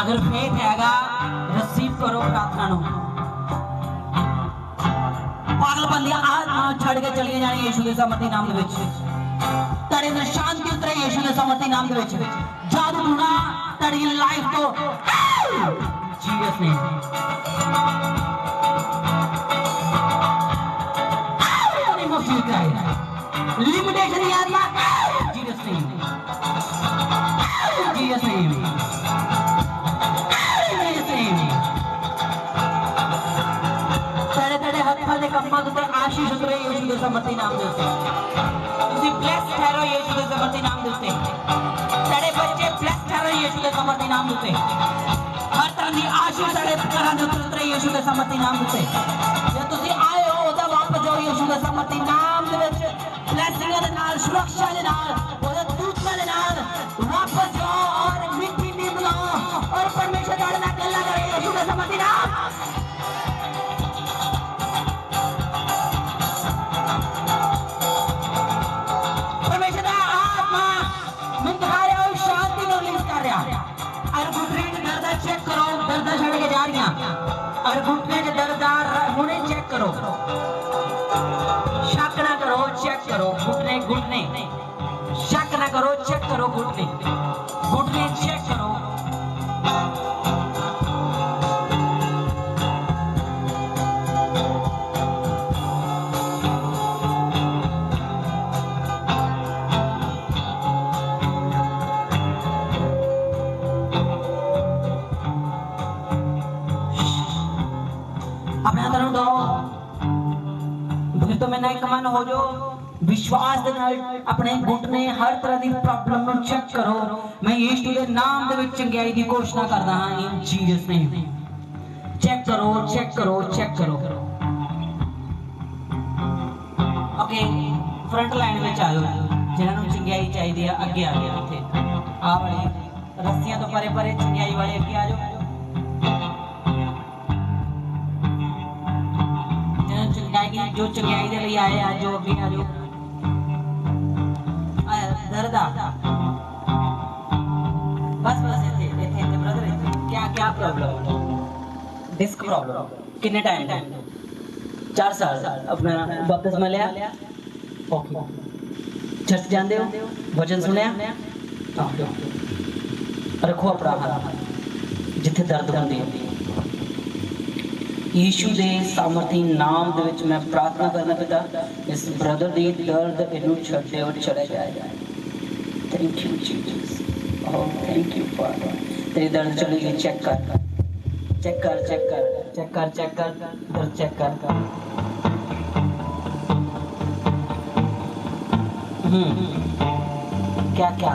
अगर फेथ हैगा रिसीव करो प्रार्थना नो पागलपन दी आत्मा छड़ के चली जानी यीशु के सामर्थ्य नाम दे विच तेरे अंदर शांति उतरे यीशु के सामर्थ्य नाम दे विच जादू टूना तेरी लाइफ तो जीसस नेम लिमिटेशन की आत्मा जीसस नेम जीसस नेम आशीष उतरे यीशु के समर्थी नाम दे तुसी ब्लेस्ड ठहरो यीशु के समर्थी नाम दे तेरे बच्चे ब्लेस्ड ठहरो यीशु के समर्थी नाम दे हर तरह की आशीष तेरे घरां दे उतरे यीशु के समर्थी नाम दे जे तुसी आए हो ओदा वापस जाओ यीशु के समर्थी नाम दे विच ब्लेसिंग दे नाल सुरक्षा दे नाल ओदे दूतां दे नाल वापस जाओ और मीठी नींद लो और परमेश्वर तुहाडे नाल गल्लां करे यीशु के समर्थी नाम और घुटने के दर्दार होने चेक करो शक ना करो चेक करो घुटने शक ना करो चेक करो घुटने चेक करो हो जाओ, विश्वास दे नाल अपने घुटने हर तरह की प्रॉब्लम में चेक करो। मैं यीशु के नाम दे विच चंगियाई की घोषणा करदा हां इन जीसस नेम। चेक करो, चेक करो, चेक करो। ओके, फ्रंट लाइन में आयो जिन्हां नूं चंगियाई चाहिदी है, अगे आ गया। इत्थे आ वाली रस्सियां तो परे परे, चंगियाई वाले अगे आ जाओ। जिन्हां चंगियाई जो चंगियाई दे लिए आए आज जो अगे आ जाओ। दर्द आ बस बस इत्थे इत्थे इत्थे ब्रदर, इत्थे क्या क्या प्रॉब्लम? Disk problem. कितने टाइम का? 4 साल। अपना बपतिस्मा लिया? ओके। चर्च जाते हो? वचन सुनिया? रखो अपना हाथ जिथे दर्द होती है। यीशु दे सामर्थी नाम दे विच मैं प्रार्थना करना पिता, इस ब्रदर दी दर्द इनू छड्डे और चले जाए। Thank you Jesus. Oh thank you father. तेरी दर्द चली गई। चेक कर, चेक कर, चेक कर, चेक कर, चेक कर, दर्द चेक कर। क्या क्या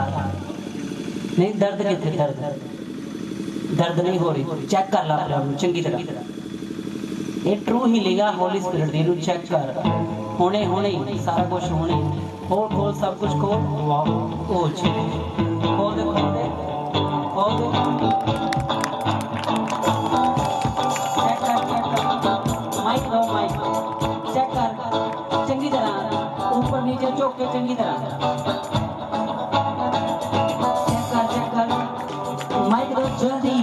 नहीं? दर्द कितने? दर्द नहीं हो रही। चेक कर ला प्रॉब्लम चंगी तरह। ये ट्रू ही लेगा होली स्पिरिट दी। चेक कर, होने होने सारा कुछ होने। खोल खोल सब कुछ खोल। वाह ओ जी, खोल दे, खोल दे, खोल दे। चेक कर, चेक कर। माइक लो, माइक चेक कर चंगी तरह, ऊपर नीचे चौक के चंगी तरह। चेक कर, चेक कर। माइक दो जल्दी।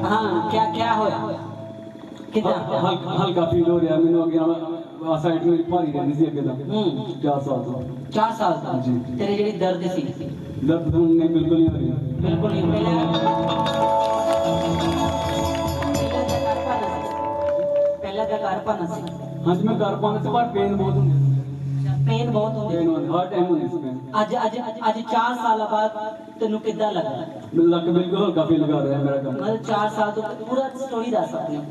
हाँ क्या क्या होया? कितना हल्का फील हो रहा है मैंने। अगे आ साइड में भारी रहती सी अगे तक 4 साल तो। 4 साल का जी। तेरी जेडी दर्द सी दर्द तो नहीं, बिल्कुल नहीं हो रही। बिल्कुल नहीं। पहले का घर पाना सी। हाँ जी, मैं कर पाने से पर पेन बहुत होती है। पेन बहुत होती है हर टाइम होती है पेन। आज आज आज 4 साल बाद तेनू किद्दां लगा? लग बिल्कुल हल्का फील कर रहा है मेरा काम। मतलब 4 साल तो पूरा स्टोरी दस अपनी।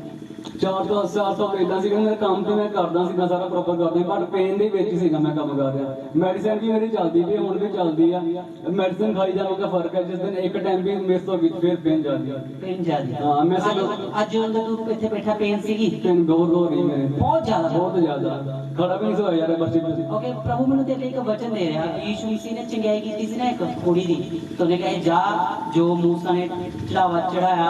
4 ਤੋਂ 4 ਸਾਲ ਪਹਿਲਾਂ ਸੀਗਾ ਮੇਰਾ ਕੰਮ ਤੇ ਮੈਂ ਕਰਦਾ ਸੀਗਾ ਸਾਰਾ ਪ੍ਰੋਪਰ ਕਰਦਾ, ਪਰ ਪੇਨ ਦੇ ਵਿੱਚ ਸੀਗਾ ਮੈਂ ਕੰਮ ਕਰ ਰਿਹਾ। ਮੈਡੀਸਿਨ ਵੀ ਮੇਰੀ ਚੱਲਦੀ ਪਈ, ਹੁਣ ਵੀ ਚੱਲਦੀ ਆ। ਮੈਡੀਸਿਨ ਖਾਈ ਜਾਵਾਂਗਾ ਫਰਕ ਹੈ। ਜਿਸ ਦਿਨ ਇੱਕ ਟਾਈਮ ਵੀ ਮਿਸ ਹੋ ਗਈ ਫਿਰ ਪੇਨ ਜਾਂਦੀ ਆ। पेन ज्यादा? हाँ, मैं आज जो तू इत्थे बैठा पेन सीगी? पेन बहुत हो रही मेरे, बहुत ज्यादा खड़ा भी नहीं सो यार बच्चे। ओके, प्रभु मैंने तेरे लिए एक वचन दे रहा है। यीशु मसीह ने चंगाई की थी ना एक कुड़ी दी, तो ने कहा जा जो मूसा ने चढ़ावा चढ़ाया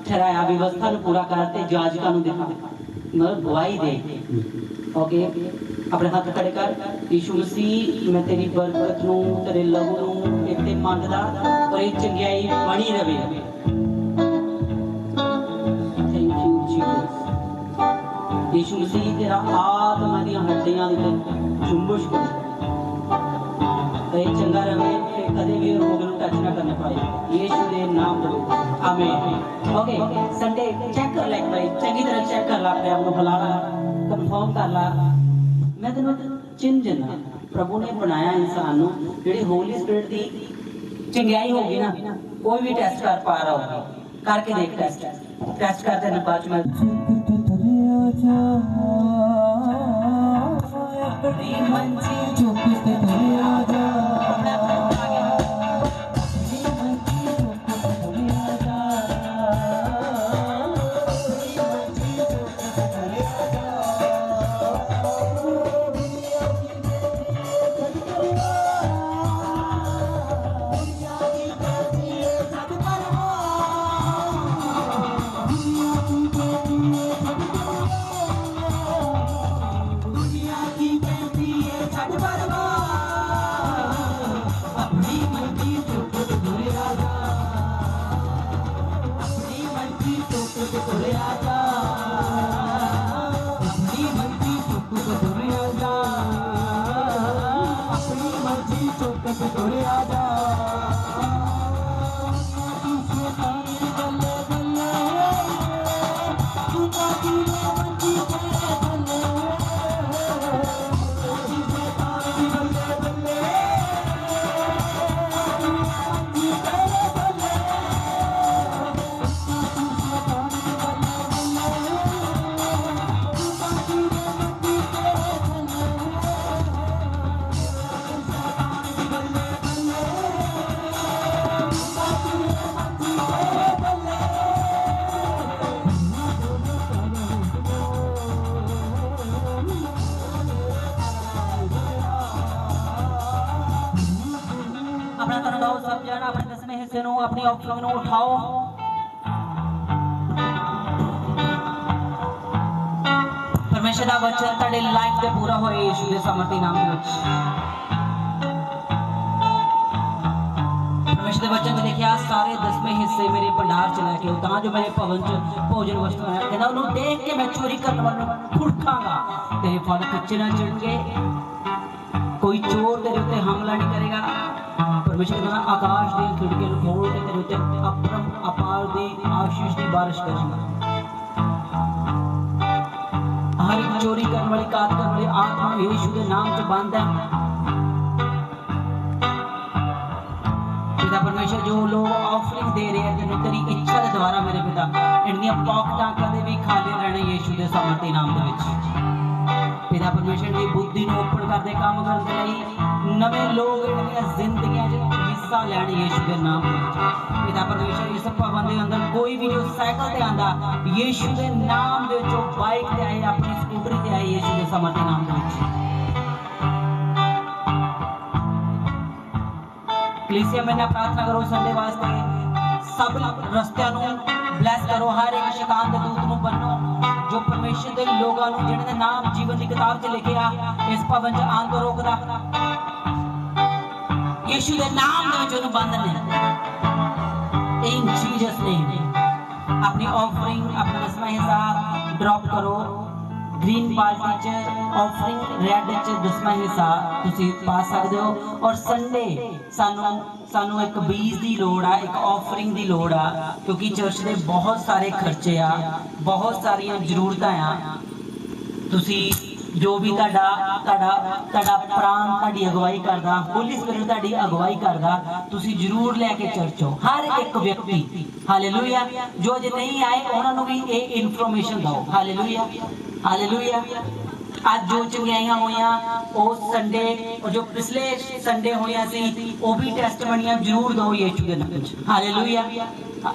ठहराया व्यवस्था ਨੂੰ पूरा करते जाजका ਨੂੰ दिखा, मतलब गवाही दे। ओके, अपने हाथ खड़े कर। यीशु मसीह मैं तेरी बरकत ਨੂੰ तेरे लहू ਨੂੰ ਇੱਥੇ ਮੰਗਦਾ और ਇਹ ਚੰਗਿਆਈ ਬਣੀ ਰਵੇ। Thank you Jesus. यीशु मसीह तेरा आत्मा दी हड्डियां दे चुंबश करे ते चंगा रहे, कदे भी रोग ਨੂੰ टच ना करने पाए यीशु दे नाम दे। आमीन। ओके, संडे चेक कर ले भाई, चंगी तरह चेक कर ला, अपने आप को बुला ला, कंफर्म कर ला। मैं तेन चिन्ह देना, प्रभु ने बनाया इंसान ਨੂੰ ਜਿਹੜੀ ਹੋਲੀ ਸਪਿਰਿਟ ਦੀ ਚੰਗਿਆਈ ਹੋਗੀ ਨਾ, कोई भी टेस्ट कर पा रहा होगा, करके देख। टेस्ट करते ना बाद में अपनी मंजी चुप ते आ जा। हिस्से ਨੂੰ अपनी ऑफरिंग ਨੂੰ उठाओ। परमेश्वर का वचन ਤੁਹਾਡੇ ਲਾਈਫ ਤੇ ਪੂਰਾ ਹੋਏ ਯीशु ਦੇ ਸਮਰਥੀ ਨਾਮ ਦੇ ਵਿੱਚ। परमेश्वर के वचन में लिखा सारे 10वें हिस्से मेरे भंडार च लैके आओ तां जो मेरे भवन च भोजन वस्तु है कहना उन्होंने देख के मैं चोरी करने वालों फुड़कांगा तेरे फल कच्चे ना चढ़ेंगे कोई चोर तेरे उत्ते हमला नहीं करेगा। परमेश्वर कहना आकाश दी खिड़कियां खोल के तेरे उत्ते अपरम अपार दी आशीष दी बारिश करूंगा। हर एक चोरी करने वाली काट करने वाली आत्मा यीशु के नाम च बंद है। पिता परमेश्वर जो लोग ऑफरिंग दे रहे हैं तेनों तेरी इच्छा के द्वारा मेरे पिता इनकी पॉकेटां कदे भी खाली रहने यीशु के सामर्थी नाम दे विच। पिता परमेश्वर की बुद्धि को ओपन करते काम करने लई नवे लोग इनकी जिंदगियां च हिस्सा लैण यीशु के नाम दे विच। पिता परमेश्वर इस भवन के अंदर कोई भी जो साइकिल ते आंदा यीशु के नाम दे विच बाइक ते आए अपनी स्कूटरी ते आए यीशु के सामर्थी नाम दे विच। कलीसिया में प्रार्थना करो संडे वास्ते सब रस्तियां नु ब्लेस करो हर एक शैतान दे दूत नु बनो जो परमेश्वर दे लोगां नु जिन्हां दे नाम जीवन दी किताब च लिखे आ इस भवन च आन तो रोकदा यीशु दे नाम दे विच उन्हें बंदने इन जीसस नेम। अपनी ऑफरिंग अपना 10वां हिस्सा ड्रॉप करो ग्रीन बाल्टी च ऑफरिंग रेड च 10वां हिस्सा तुसी पा सकदे हो। और संडे सानू एक बीज की लोड़ आ एक ऑफरिंग की लोड़ आ क्योंकि चर्च के बहुत सारे खर्चे आ बहुत सारिया जरूरत आ तुसी जो भी प्राण ताड़ी अगवाई करदा होली स्पिरिट ताड़ी अगवाई करदा तुसी जरूर लेके चर्च हो हर एक व्यक्ति। हालेलुया जो अजे नहीं आए उन्होंने भी ये इन्फॉर्मेशन दो। हालेलुया हालेलुया आज जो चंगियाइयां होइयां ओ संडे और जो पिछले संडे होइयां सी ओ भी टेस्टमनियां जरूर दो यीशु दे नाम च। हालेलुया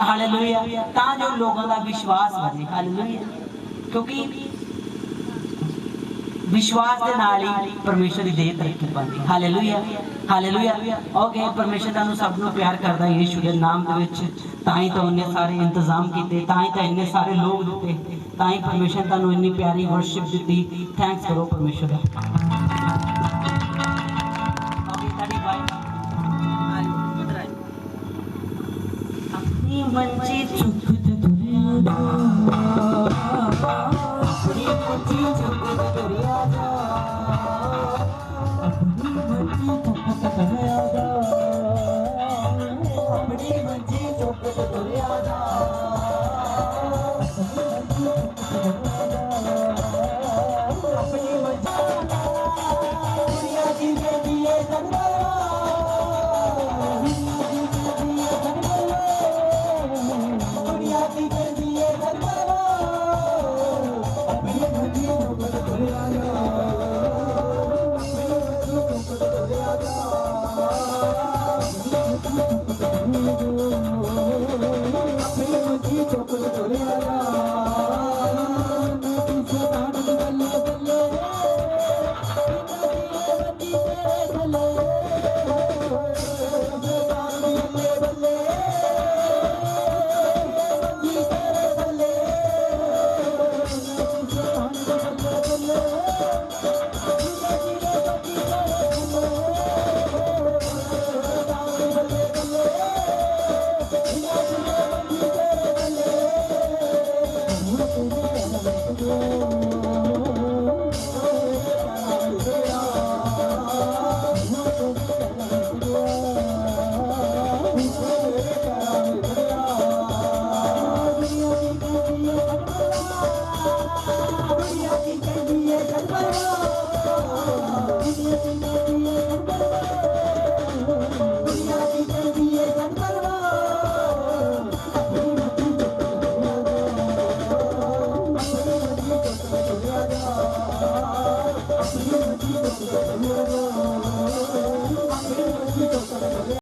हालेलुया तां जो लोगों का विश्वास बढ़े। हालेलुया क्योंकि विश्वास के नाल ही परमेश्वर की देह तरक्की पाती। हालेलुया हालेलुया ओके परमेश्वर तुहानू सब नू प्यार करदा यीशु के नाम दे विच ताई तो उन्हें सारे इंतजाम किए ताई तो इन्ने सारे लोग दिते ताई परमेश्वर तुहानू इन्नी प्यारी वर्शिप दी। थैंक्स करो परमेश्वर दा। अपनी मंजी चुप दुनिया दा अपनी मंजी चुप दुनिया दा अपनी मंजी चुप दुनिया दा अपनी मंजी चुप दुनिया दा